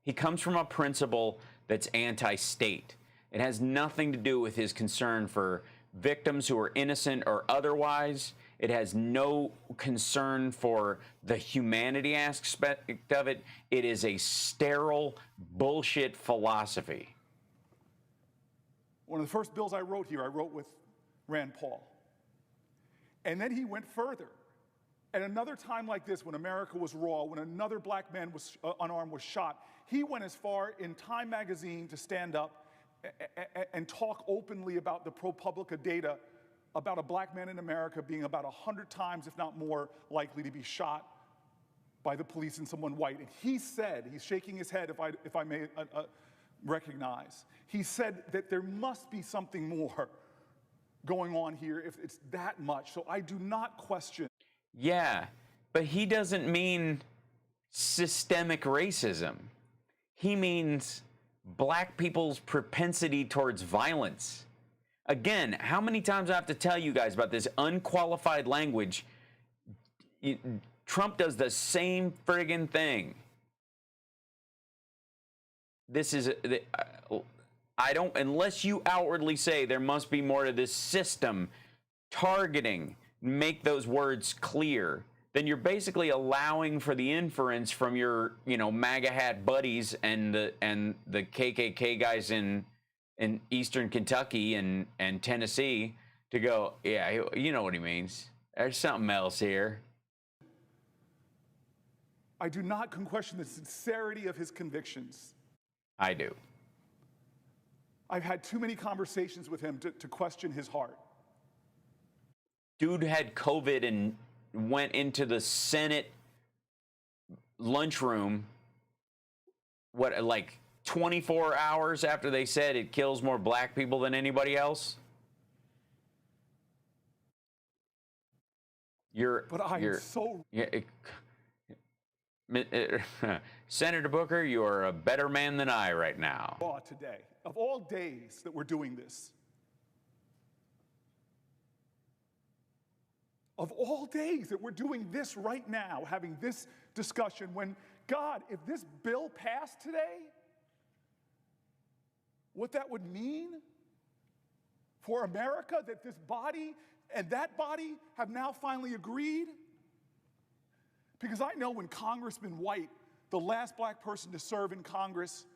He comes from a principle that's anti-state. It has nothing to do with his concern for victims who are innocent or otherwise. It has no concern for the humanity aspect of it. It is a sterile bullshit philosophy. One of the first bills I wrote here, I wrote with Rand Paul. And then he went further. At another time like this, when America was raw, when another black man was unarmed was shot, he went as far in Time magazine to stand up and talk openly about the ProPublica data about a black man in America being about 100 times, if not more, likely to be shot by the police and someone white. And he said, he's shaking his head if I may recognize, he said that there must be something more going on here if it's that much. So I do not question. Yeah, but he doesn't mean systemic racism. He means black people's propensity towards violence. Again, how many times do I have to tell you guys about this unqualified language? Trump does the same friggin' thing. This is, I don't, unless you outwardly say there must be more to this system, targeting, make those words clear, then you're basically allowing for the inference from your, MAGA hat buddies and the KKK guys in Eastern Kentucky and Tennessee to go, yeah, you know what he means. There's something else here. I do not question the sincerity of his convictions. I do. I've had too many conversations with him to question his heart. Dude had COVID and went into the Senate lunchroom, like 24 hours after they said it kills more black people than anybody else? Senator Booker, you are a better man than I right now. Today, of all days that we're doing this, of all days that we're doing this right now, having this discussion, when, God, if this bill passed today, what that would mean for America, that this body and that body have now finally agreed. Because I know when Congressman White, the last black person to serve in Congress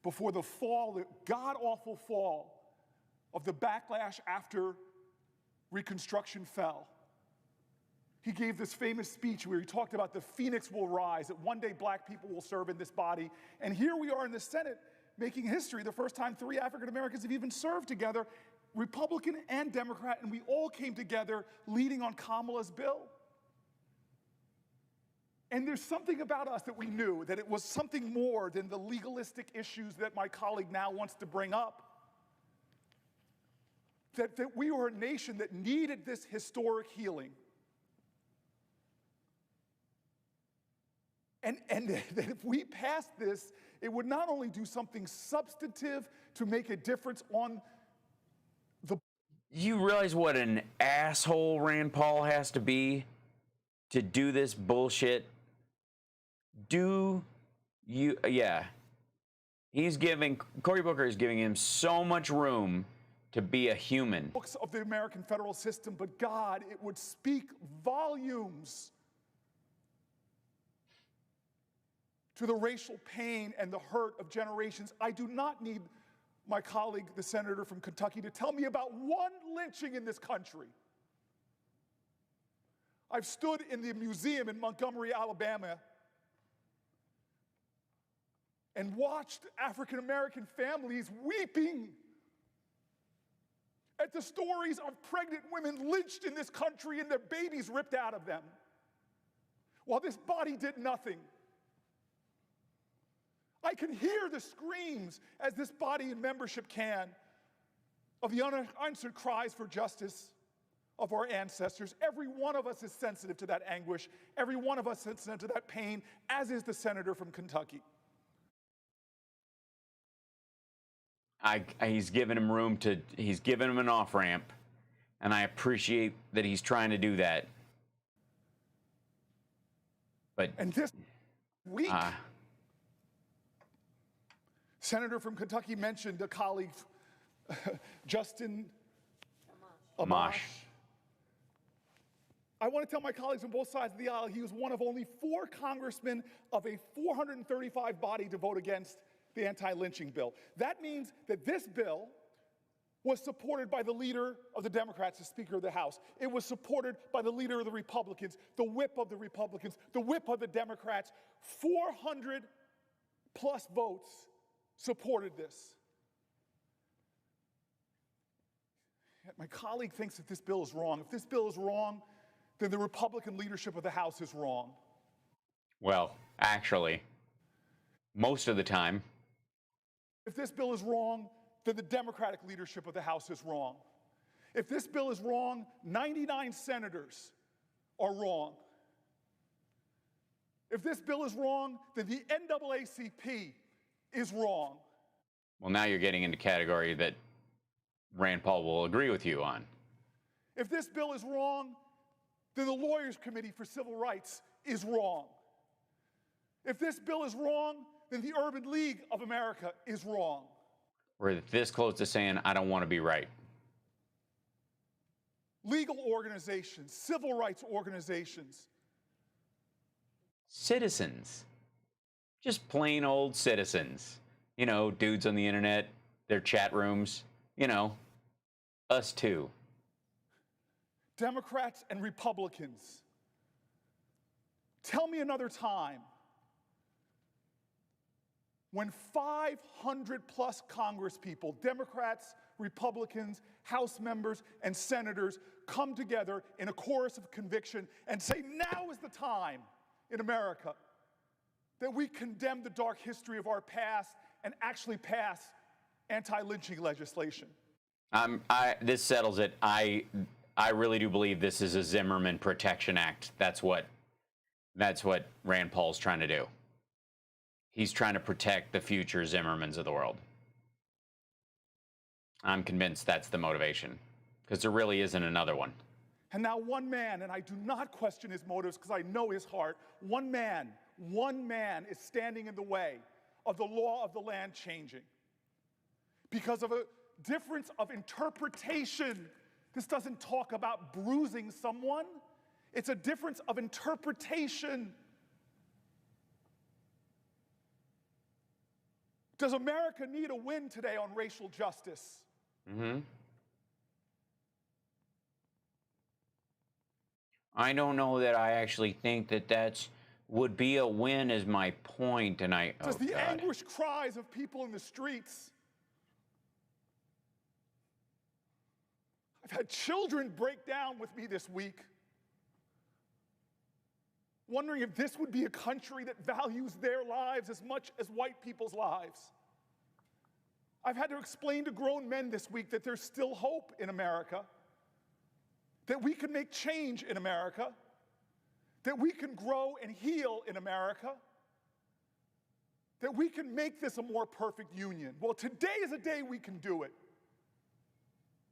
before the fall, the god-awful fall of the backlash after Reconstruction fell, he gave this famous speech where he talked about the phoenix will rise, that one day black people will serve in this body. And here we are in the Senate making history, the first time 3 African Americans have even served together, Republican and Democrat, and we all came together leading on Kamala's bill. And there's something about us that we knew, that it was something more than the legalistic issues that my colleague now wants to bring up. That we were a nation that needed this historic healing. And that if we passed this, it would not only do something substantive to make a difference on the... You realize what an asshole Rand Paul has to be to do this bullshit? Yeah. Cory Booker is giving him so much room to be a human. Books of the American federal system, but God, it would speak volumes to the racial pain and the hurt of generations. I do not need my colleague, the senator from Kentucky, to tell me about one lynching in this country. I've stood in the museum in Montgomery, Alabama, and watched African American families weeping at the stories of pregnant women lynched in this country and their babies ripped out of them, while this body did nothing. I can hear the screams, as this body and membership can, of the unanswered cries for justice of our ancestors. Every one of us is sensitive to that anguish. Every one of us is sensitive to that pain, as is the senator from Kentucky. He's given him room to, he's given him an off-ramp, and I appreciate that he's trying to do that. But... And this week... Senator from Kentucky mentioned a colleague, Justin Amash. I want to tell my colleagues on both sides of the aisle, he was one of only 4 congressmen of a 435 body to vote against the anti-lynching bill. That means that this bill was supported by the leader of the Democrats, the Speaker of the House. It was supported by the leader of the Republicans, the whip of the Republicans, the whip of the Democrats. 400 plus votes supported this. Yet my colleague thinks that this bill is wrong. If this bill is wrong, then the Republican leadership of the House is wrong. Well, actually, most of the time. If this bill is wrong, then the Democratic leadership of the House is wrong. If this bill is wrong, 99 senators are wrong. If this bill is wrong, then the NAACP is wrong. Well, now you're getting into category that Rand Paul will agree with you on. If this bill is wrong, then the Lawyers Committee for Civil Rights is wrong. If this bill is wrong, then the Urban League of America is wrong. We're this close to saying, I don't want to be right. Legal organizations, civil rights organizations. Citizens. Just plain old citizens. You know, dudes on the internet, their chat rooms, you know, us too. Democrats and Republicans. Tell me another time when 500 plus congresspeople, Democrats, Republicans, House members, and senators come together in a chorus of conviction and say, now is the time in America that we condemn the dark history of our past and actually pass anti-lynching legislation. This settles it. I really do believe this is a Zimmerman Protection Act. That's what Rand Paul's trying to do. He's trying to protect the future Zimmermans of the world. I'm convinced that's the motivation, because there really isn't another one. And now one man, and I do not question his motives because I know his heart, one man is standing in the way of the law of the land changing because of a difference of interpretation. This doesn't talk about bruising someone. It's a difference of interpretation. Does America need a win today on racial justice? Mm-hmm. I don't know that I actually think that would be a win is my point, and Does the anguished cries of people in the streets? I've had children break down with me this week, wondering if this would be a country that values their lives as much as white people's lives. I've had to explain to grown men this week that there's still hope in America, that we can make change in America, that we can grow and heal in America, that we can make this a more perfect union. Well, today is a day we can do it.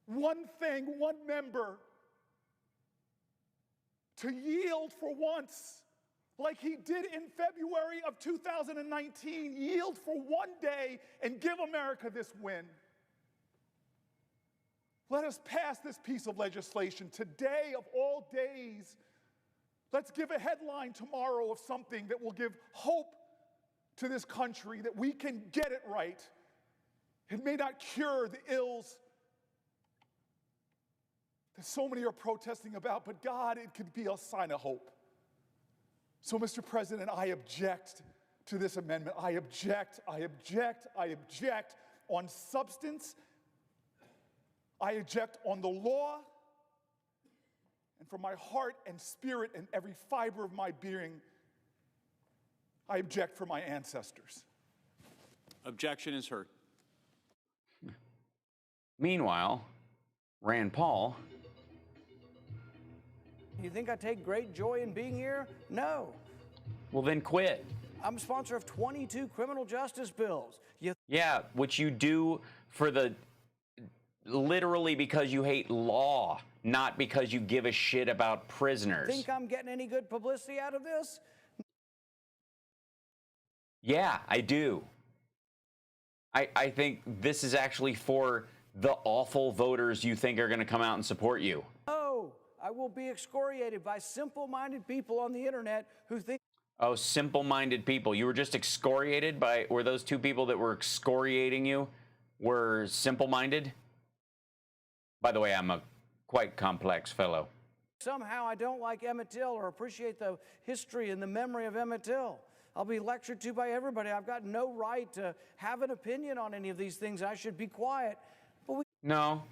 One thing, one member, to yield for once, like he did in February of 2019, yield for one day and give America this win. Let us pass this piece of legislation today of all days. Let's give a headline tomorrow of something that will give hope to this country that we can get it right. It may not cure the ills that so many are protesting about, but God, it could be a sign of hope. So, Mr. President, I object to this amendment. I object on substance. I object on the law. And from my heart and spirit and every fiber of my being, I object for my ancestors. Objection is heard. Meanwhile, Rand Paul. You think I take great joy in being here? No. Well, then quit. I'm a sponsor of 22 criminal justice bills. Yeah, which you do for literally because you hate law, not because you give a shit about prisoners. Think I'm getting any good publicity out of this? Yeah, I do. I think this is actually for the awful voters you think are going to come out and support you. No, I will be excoriated by simple-minded people on the internet who think... Oh, simple-minded people. You were just excoriated by... Were those two people that were excoriating you were simple-minded? By the way, I'm a quite complex fellow. Somehow I don't like Emmett Till or appreciate the history and the memory of Emmett Till. I'll be lectured to by everybody. I've got no right to have an opinion on any of these things. I should be quiet. But No,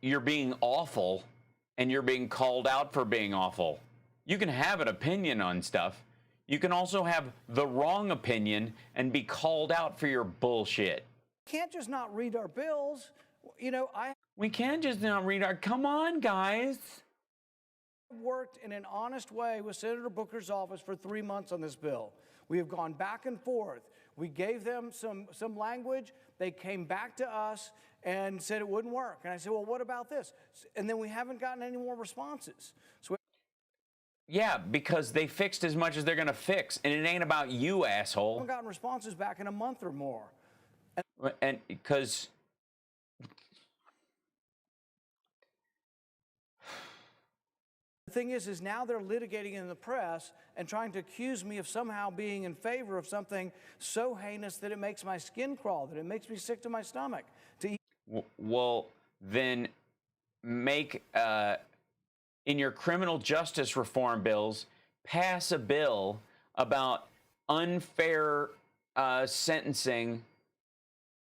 you're being awful, and you're being called out for being awful. You can have an opinion on stuff. You can also have the wrong opinion and be called out for your bullshit. Can't just not read our bills. You know, We can't just not read our... Come on, guys. Worked in an honest way with Senator Booker's office for 3 months on this bill. We have gone back and forth. We gave them some language. They came back to us and said it wouldn't work. And I said, well, what about this? And then we haven't gotten any more responses. So yeah, because they fixed as much as they're going to fix, and it ain't about you, asshole. we haven't gotten responses back in a month or more. And because the thing is now they're litigating in the press and trying to accuse me of somehow being in favor of something so heinous that it makes my skin crawl, that it makes me sick to my stomach. Well, then make, in your criminal justice reform bills, pass a bill about unfair sentencing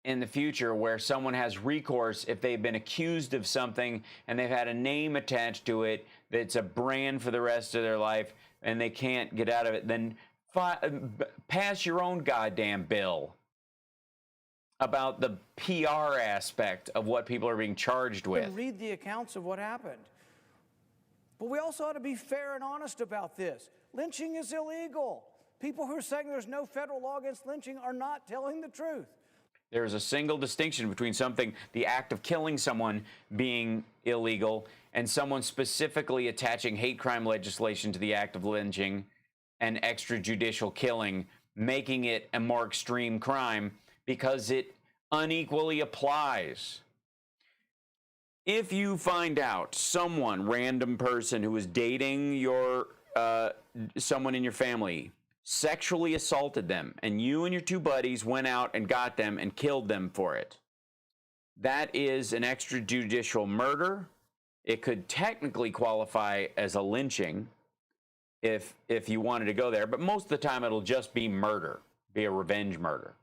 in the future, where someone has recourse if they've been accused of something and they've had a name attached to it that's a brand for the rest of their life and they can't get out of it. Then pass your own goddamn bill about the PR aspect of what people are being charged with. Read the accounts of what happened. But we also ought to be fair and honest about this. Lynching is illegal. People who are saying there's no federal law against lynching are not telling the truth. There is a single distinction between something, the act of killing someone, being illegal, and someone specifically attaching hate crime legislation to the act of lynching and extrajudicial killing, making it a more extreme crime because it unequally applies. If you find out someone, random person who is dating your someone in your family, sexually assaulted them, and you and your two buddies went out and got them and killed them for it, that is an extrajudicial murder. It could technically qualify as a lynching if you wanted to go there, but most of the time it'll just be murder, be a revenge murder.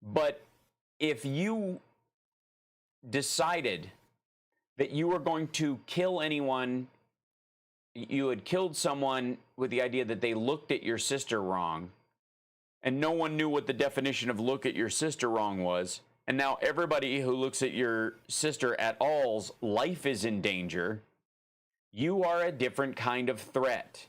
But if you decided that you were going to kill anyone, you had killed someone with the idea that they looked at your sister wrong, and no one knew what the definition of look at your sister wrong was, and now everybody who looks at your sister at all's life is in danger, you are a different kind of threat.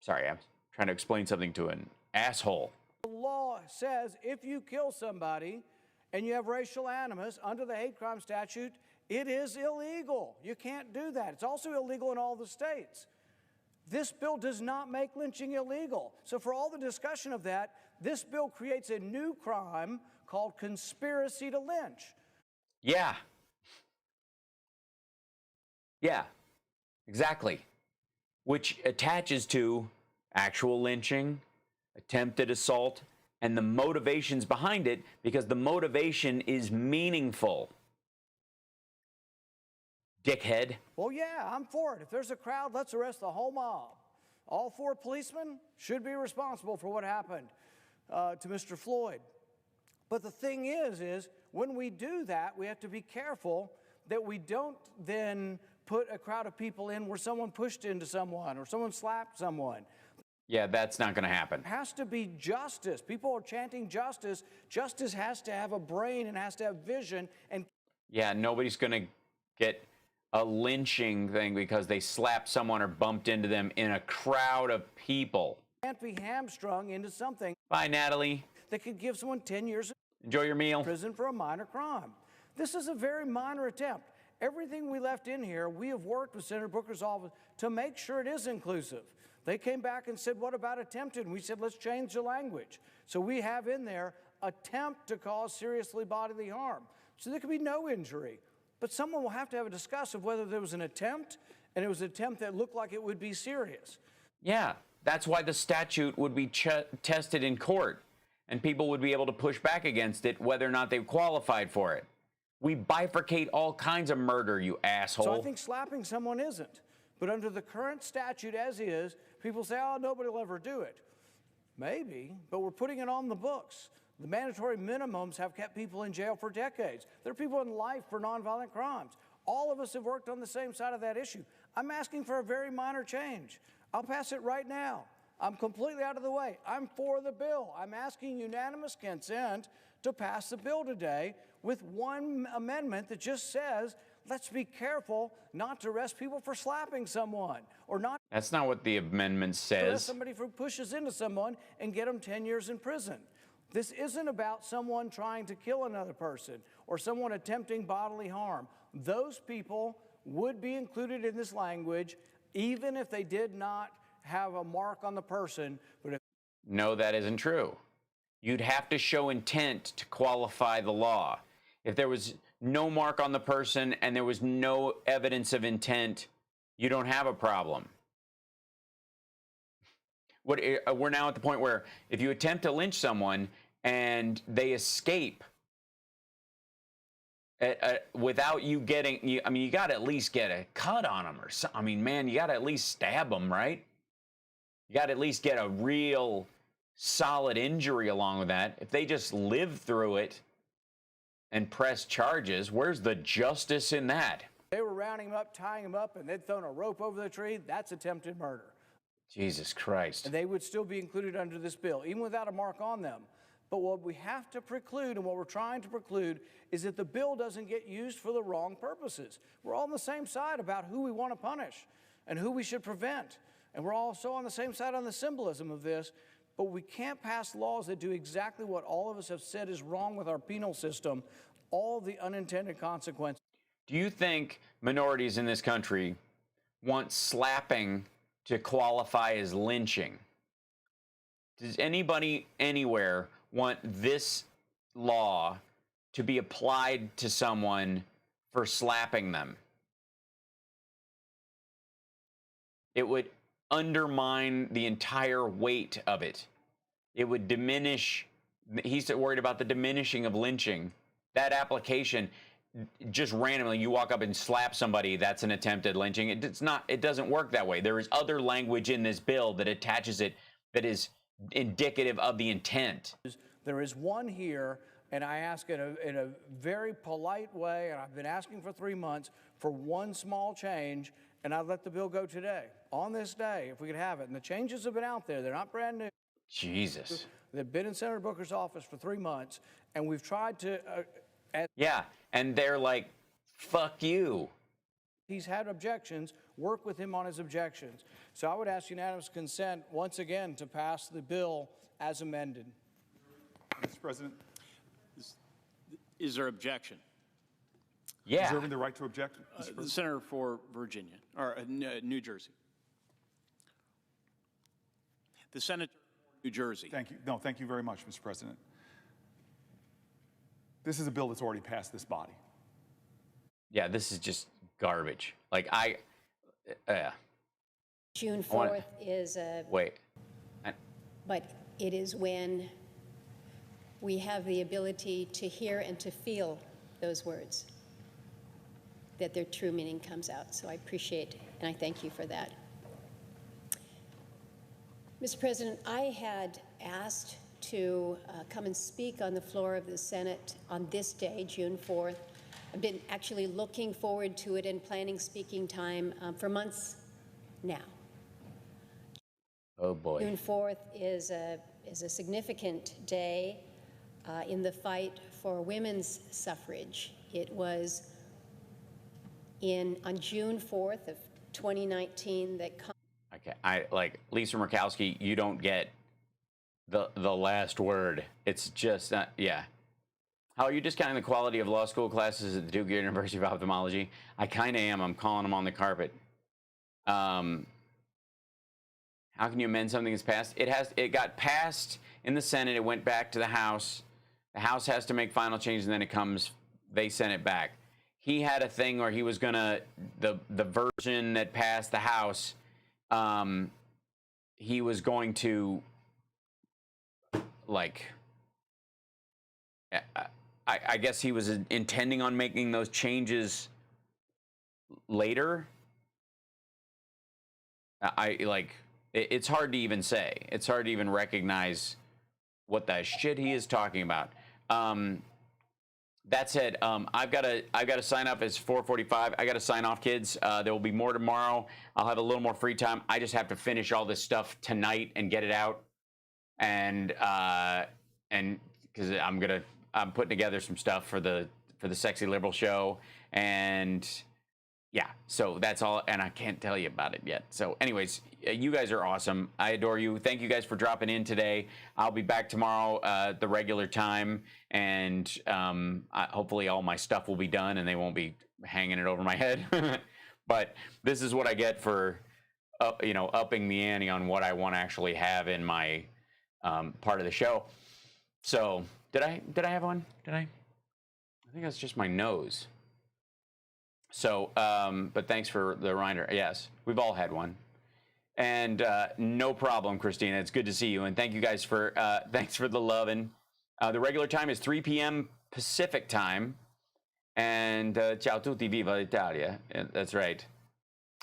Sorry, I'm trying to explain something to an asshole. The law says if you kill somebody and you have racial animus under the hate crime statute, it is illegal. You can't do that. It's also illegal in all the states. This bill does not make lynching illegal. So for all the discussion of that, this bill creates a new crime called conspiracy to lynch. Yeah. Yeah, exactly. Which attaches to actual lynching, attempted assault, and the motivations behind it, because the motivation is meaningful. Dickhead. Well, yeah, I'm for it. If there's a crowd, let's arrest the whole mob. All 4 policemen should be responsible for what happened to Mr. Floyd. But the thing is when we do that, we have to be careful that we don't then put a crowd of people in where someone pushed into someone or someone slapped someone. Yeah, that's not going to happen. There has to be justice. People are chanting justice. Justice has to have a brain and has to have vision. And yeah, nobody's going to get a lynching thing because they slapped someone or bumped into them in a crowd of people. Can't be hamstrung into something. Bye, Natalie. That could give someone 10 years Enjoy your meal. in prison for a minor crime. This is a very minor attempt. Everything we left in here, we have worked with Senator Booker's office to make sure it is inclusive. They came back and said, what about attempted? And we said, let's change the language. So we have in there attempt to cause seriously bodily harm. So there could be no injury. But someone will have to have a discussion of whether there was an attempt, and it was an attempt that looked like it would be serious. Yeah, that's why the statute would be tested in court, and people would be able to push back against it whether or not they qualified for it. We bifurcate all kinds of murder, you asshole. So I think slapping someone isn't. But under the current statute as is, people say, oh, nobody will ever do it. Maybe, but we're putting it on the books. The mandatory minimums have kept people in jail for decades. There are people in life for nonviolent crimes. All of us have worked on the same side of that issue. I'm asking for a very minor change. I'll pass it right now. I'm completely out of the way. I'm for the bill. I'm asking unanimous consent to pass the bill today with one amendment that just says, let's be careful not to arrest people for slapping someone or not. That's not what the amendment Arrest says. somebody who pushes into someone and get them 10 years in prison. This isn't about someone trying to kill another person or someone attempting bodily harm. Those people would be included in this language even if they did not have a mark on the person. But if No, that isn't true. You'd have to show intent to qualify the law. If there was no mark on the person and there was no evidence of intent, you don't have a problem. We're now at the point where if you attempt to lynch someone and they escape without you getting, I mean, you got to at least get a cut on them or something. I mean, man, you got to at least stab them, right? You got to at least get a real solid injury along with that. If they just live through it and press charges, where's the justice in that? they were rounding him up, tying him up, and they'd thrown a rope over the tree, that's attempted murder. Jesus Christ. And they would still be included under this bill, even without a mark on them. But what we have to preclude, and what we're trying to preclude, is that the bill doesn't get used for the wrong purposes. We're all on the same side about who we want to punish and who we should prevent. And we're also on the same side on the symbolism of this, but we can't pass laws that do exactly what all of us have said is wrong with our penal system, all the unintended consequences. Do you think minorities in this country want slapping to qualify as lynching? Does anybody anywhere want this law to be applied to someone for slapping them? It would undermine the entire weight of it. It would diminish, he's worried about the diminishing of lynching. That application, just randomly, you walk up and slap somebody, that's an attempted lynching. It's not, it doesn't work that way. There is other language in this bill that attaches it that is indicative of the intent. There is one here, and I ask in a very polite way, and I've been asking for 3 months for one small change, and I let the bill go today, on this day, if we could have it. And the changes have been out there. They're not brand new. Jesus. They've been in Senator Booker's office for 3 months, and we've tried to... yeah, and they're like, fuck you. He's had objections. Work with him on his objections. So I would ask unanimous consent, once again, to pass the bill as amended. Mr. President. Is there objection? Yeah. Reserving the right to object. The Senator for Virginia, or New Jersey. The Senator for New Jersey. Thank you. No, thank you very much, Mr. President. This is a bill that's already passed this body. Yeah, this is just garbage. Like, June 4th is a... Wait. But it is when we have the ability to hear and to feel those words that their true meaning comes out. So I appreciate and I thank you for that. Mr. President, I had asked to come and speak on the floor of the Senate on this day, June 4th. I've been actually looking forward to it and planning speaking time for months now. Oh boy. June 4th is a significant day in the fight for women's suffrage. It was on June 4th of 2019 that... Okay, like Lisa Murkowski, you don't get the last word. It's just not, yeah. How are you discounting the quality of law school classes at the Duke University of Ophthalmology? I kind of am. I'm calling them on the carpet. How can you amend something that's passed? It got passed in the Senate. It went back to the House. The House has to make final changes, and then they sent it back. He had a thing where he was gonna, the version that passed the House, he was going to, like, I guess he was intending on making those changes later. It's hard to even say. It's hard to even recognize what the shit he is talking about. That said, I've got to sign up. It's 4:45. I got to sign off, kids. There will be more tomorrow. I'll have a little more free time. I just have to finish all this stuff tonight and get it out, and because I'm gonna I'm putting together some stuff for the Sexy Liberal show, and yeah, so that's all, and I can't tell you about it yet. So anyways, you guys are awesome. I adore you. Thank you guys for dropping in today. I'll be back tomorrow at the regular time, and hopefully all my stuff will be done and they won't be hanging it over my head. But this is what I get for upping the ante on what I want to actually have in my part of the show. So did I have one? Did I think that's just my nose. So, but thanks for the reminder. Yes, we've all had one. And no problem, Christina. It's good to see you. And thank you guys for, thanks for the love. And the regular time is 3 p.m. Pacific time. And ciao tutti, viva l'Italia. That's right.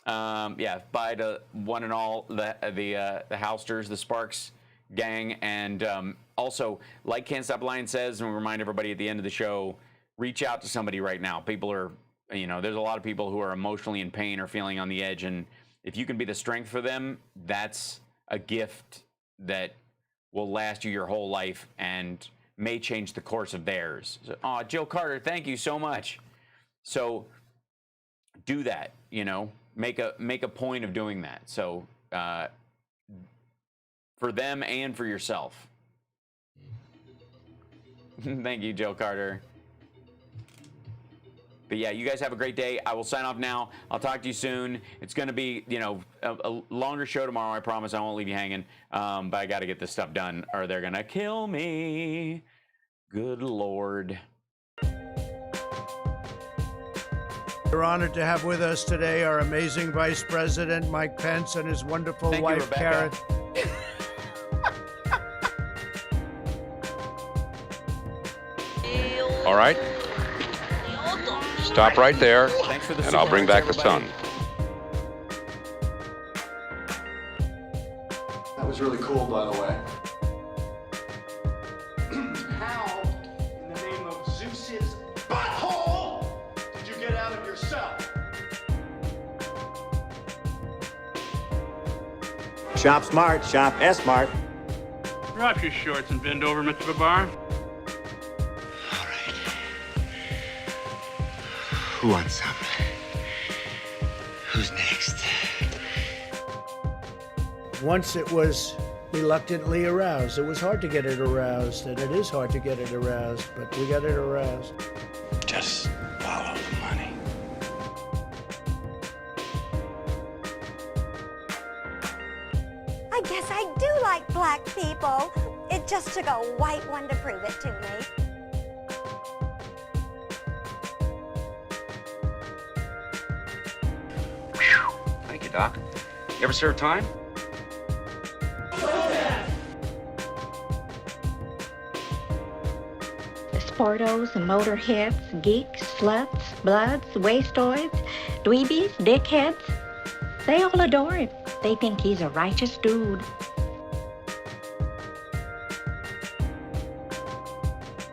Yeah, bye to one and all, the Housters, the Sparks gang. And also, like Can't Stop Lying says, and we remind everybody at the end of the show, reach out to somebody right now. People are, there's a lot of people who are emotionally in pain or feeling on the edge, and if you can be the strength for them, that's a gift that will last you your whole life and may change the course of theirs. Oh, Jill Carter, thank you so much. So do that, make a point of doing that. So for them and for yourself. Thank you, Jill Carter. But yeah, you guys have a great day. I will sign off now. I'll talk to you soon. It's going to be, a longer show tomorrow. I promise I won't leave you hanging. But I got to get this stuff done or they're going to kill me. Good Lord. We're honored to have with us today our amazing Vice President, Mike Pence, and his wonderful wife, Karen. All right. Stop right there, and I'll bring back the sun. That was really cool, by the way. How, in the name of Zeus's butthole, did you get out of your cell? Shop smart, shop S-smart. Drop your shorts and bend over, Mr. Babar. Who wants some? Who's next? Once it was reluctantly aroused. It was hard to get it aroused, and it is hard to get it aroused, but we got it aroused. Just follow the money. I guess I do like black people. It just took a white one to prove it to me. Thank you, Doc. You ever serve time? Sportos, motorheads, geeks, sluts, bloods, wastoids, dweebies, dickheads. They all adore him. They think he's a righteous dude.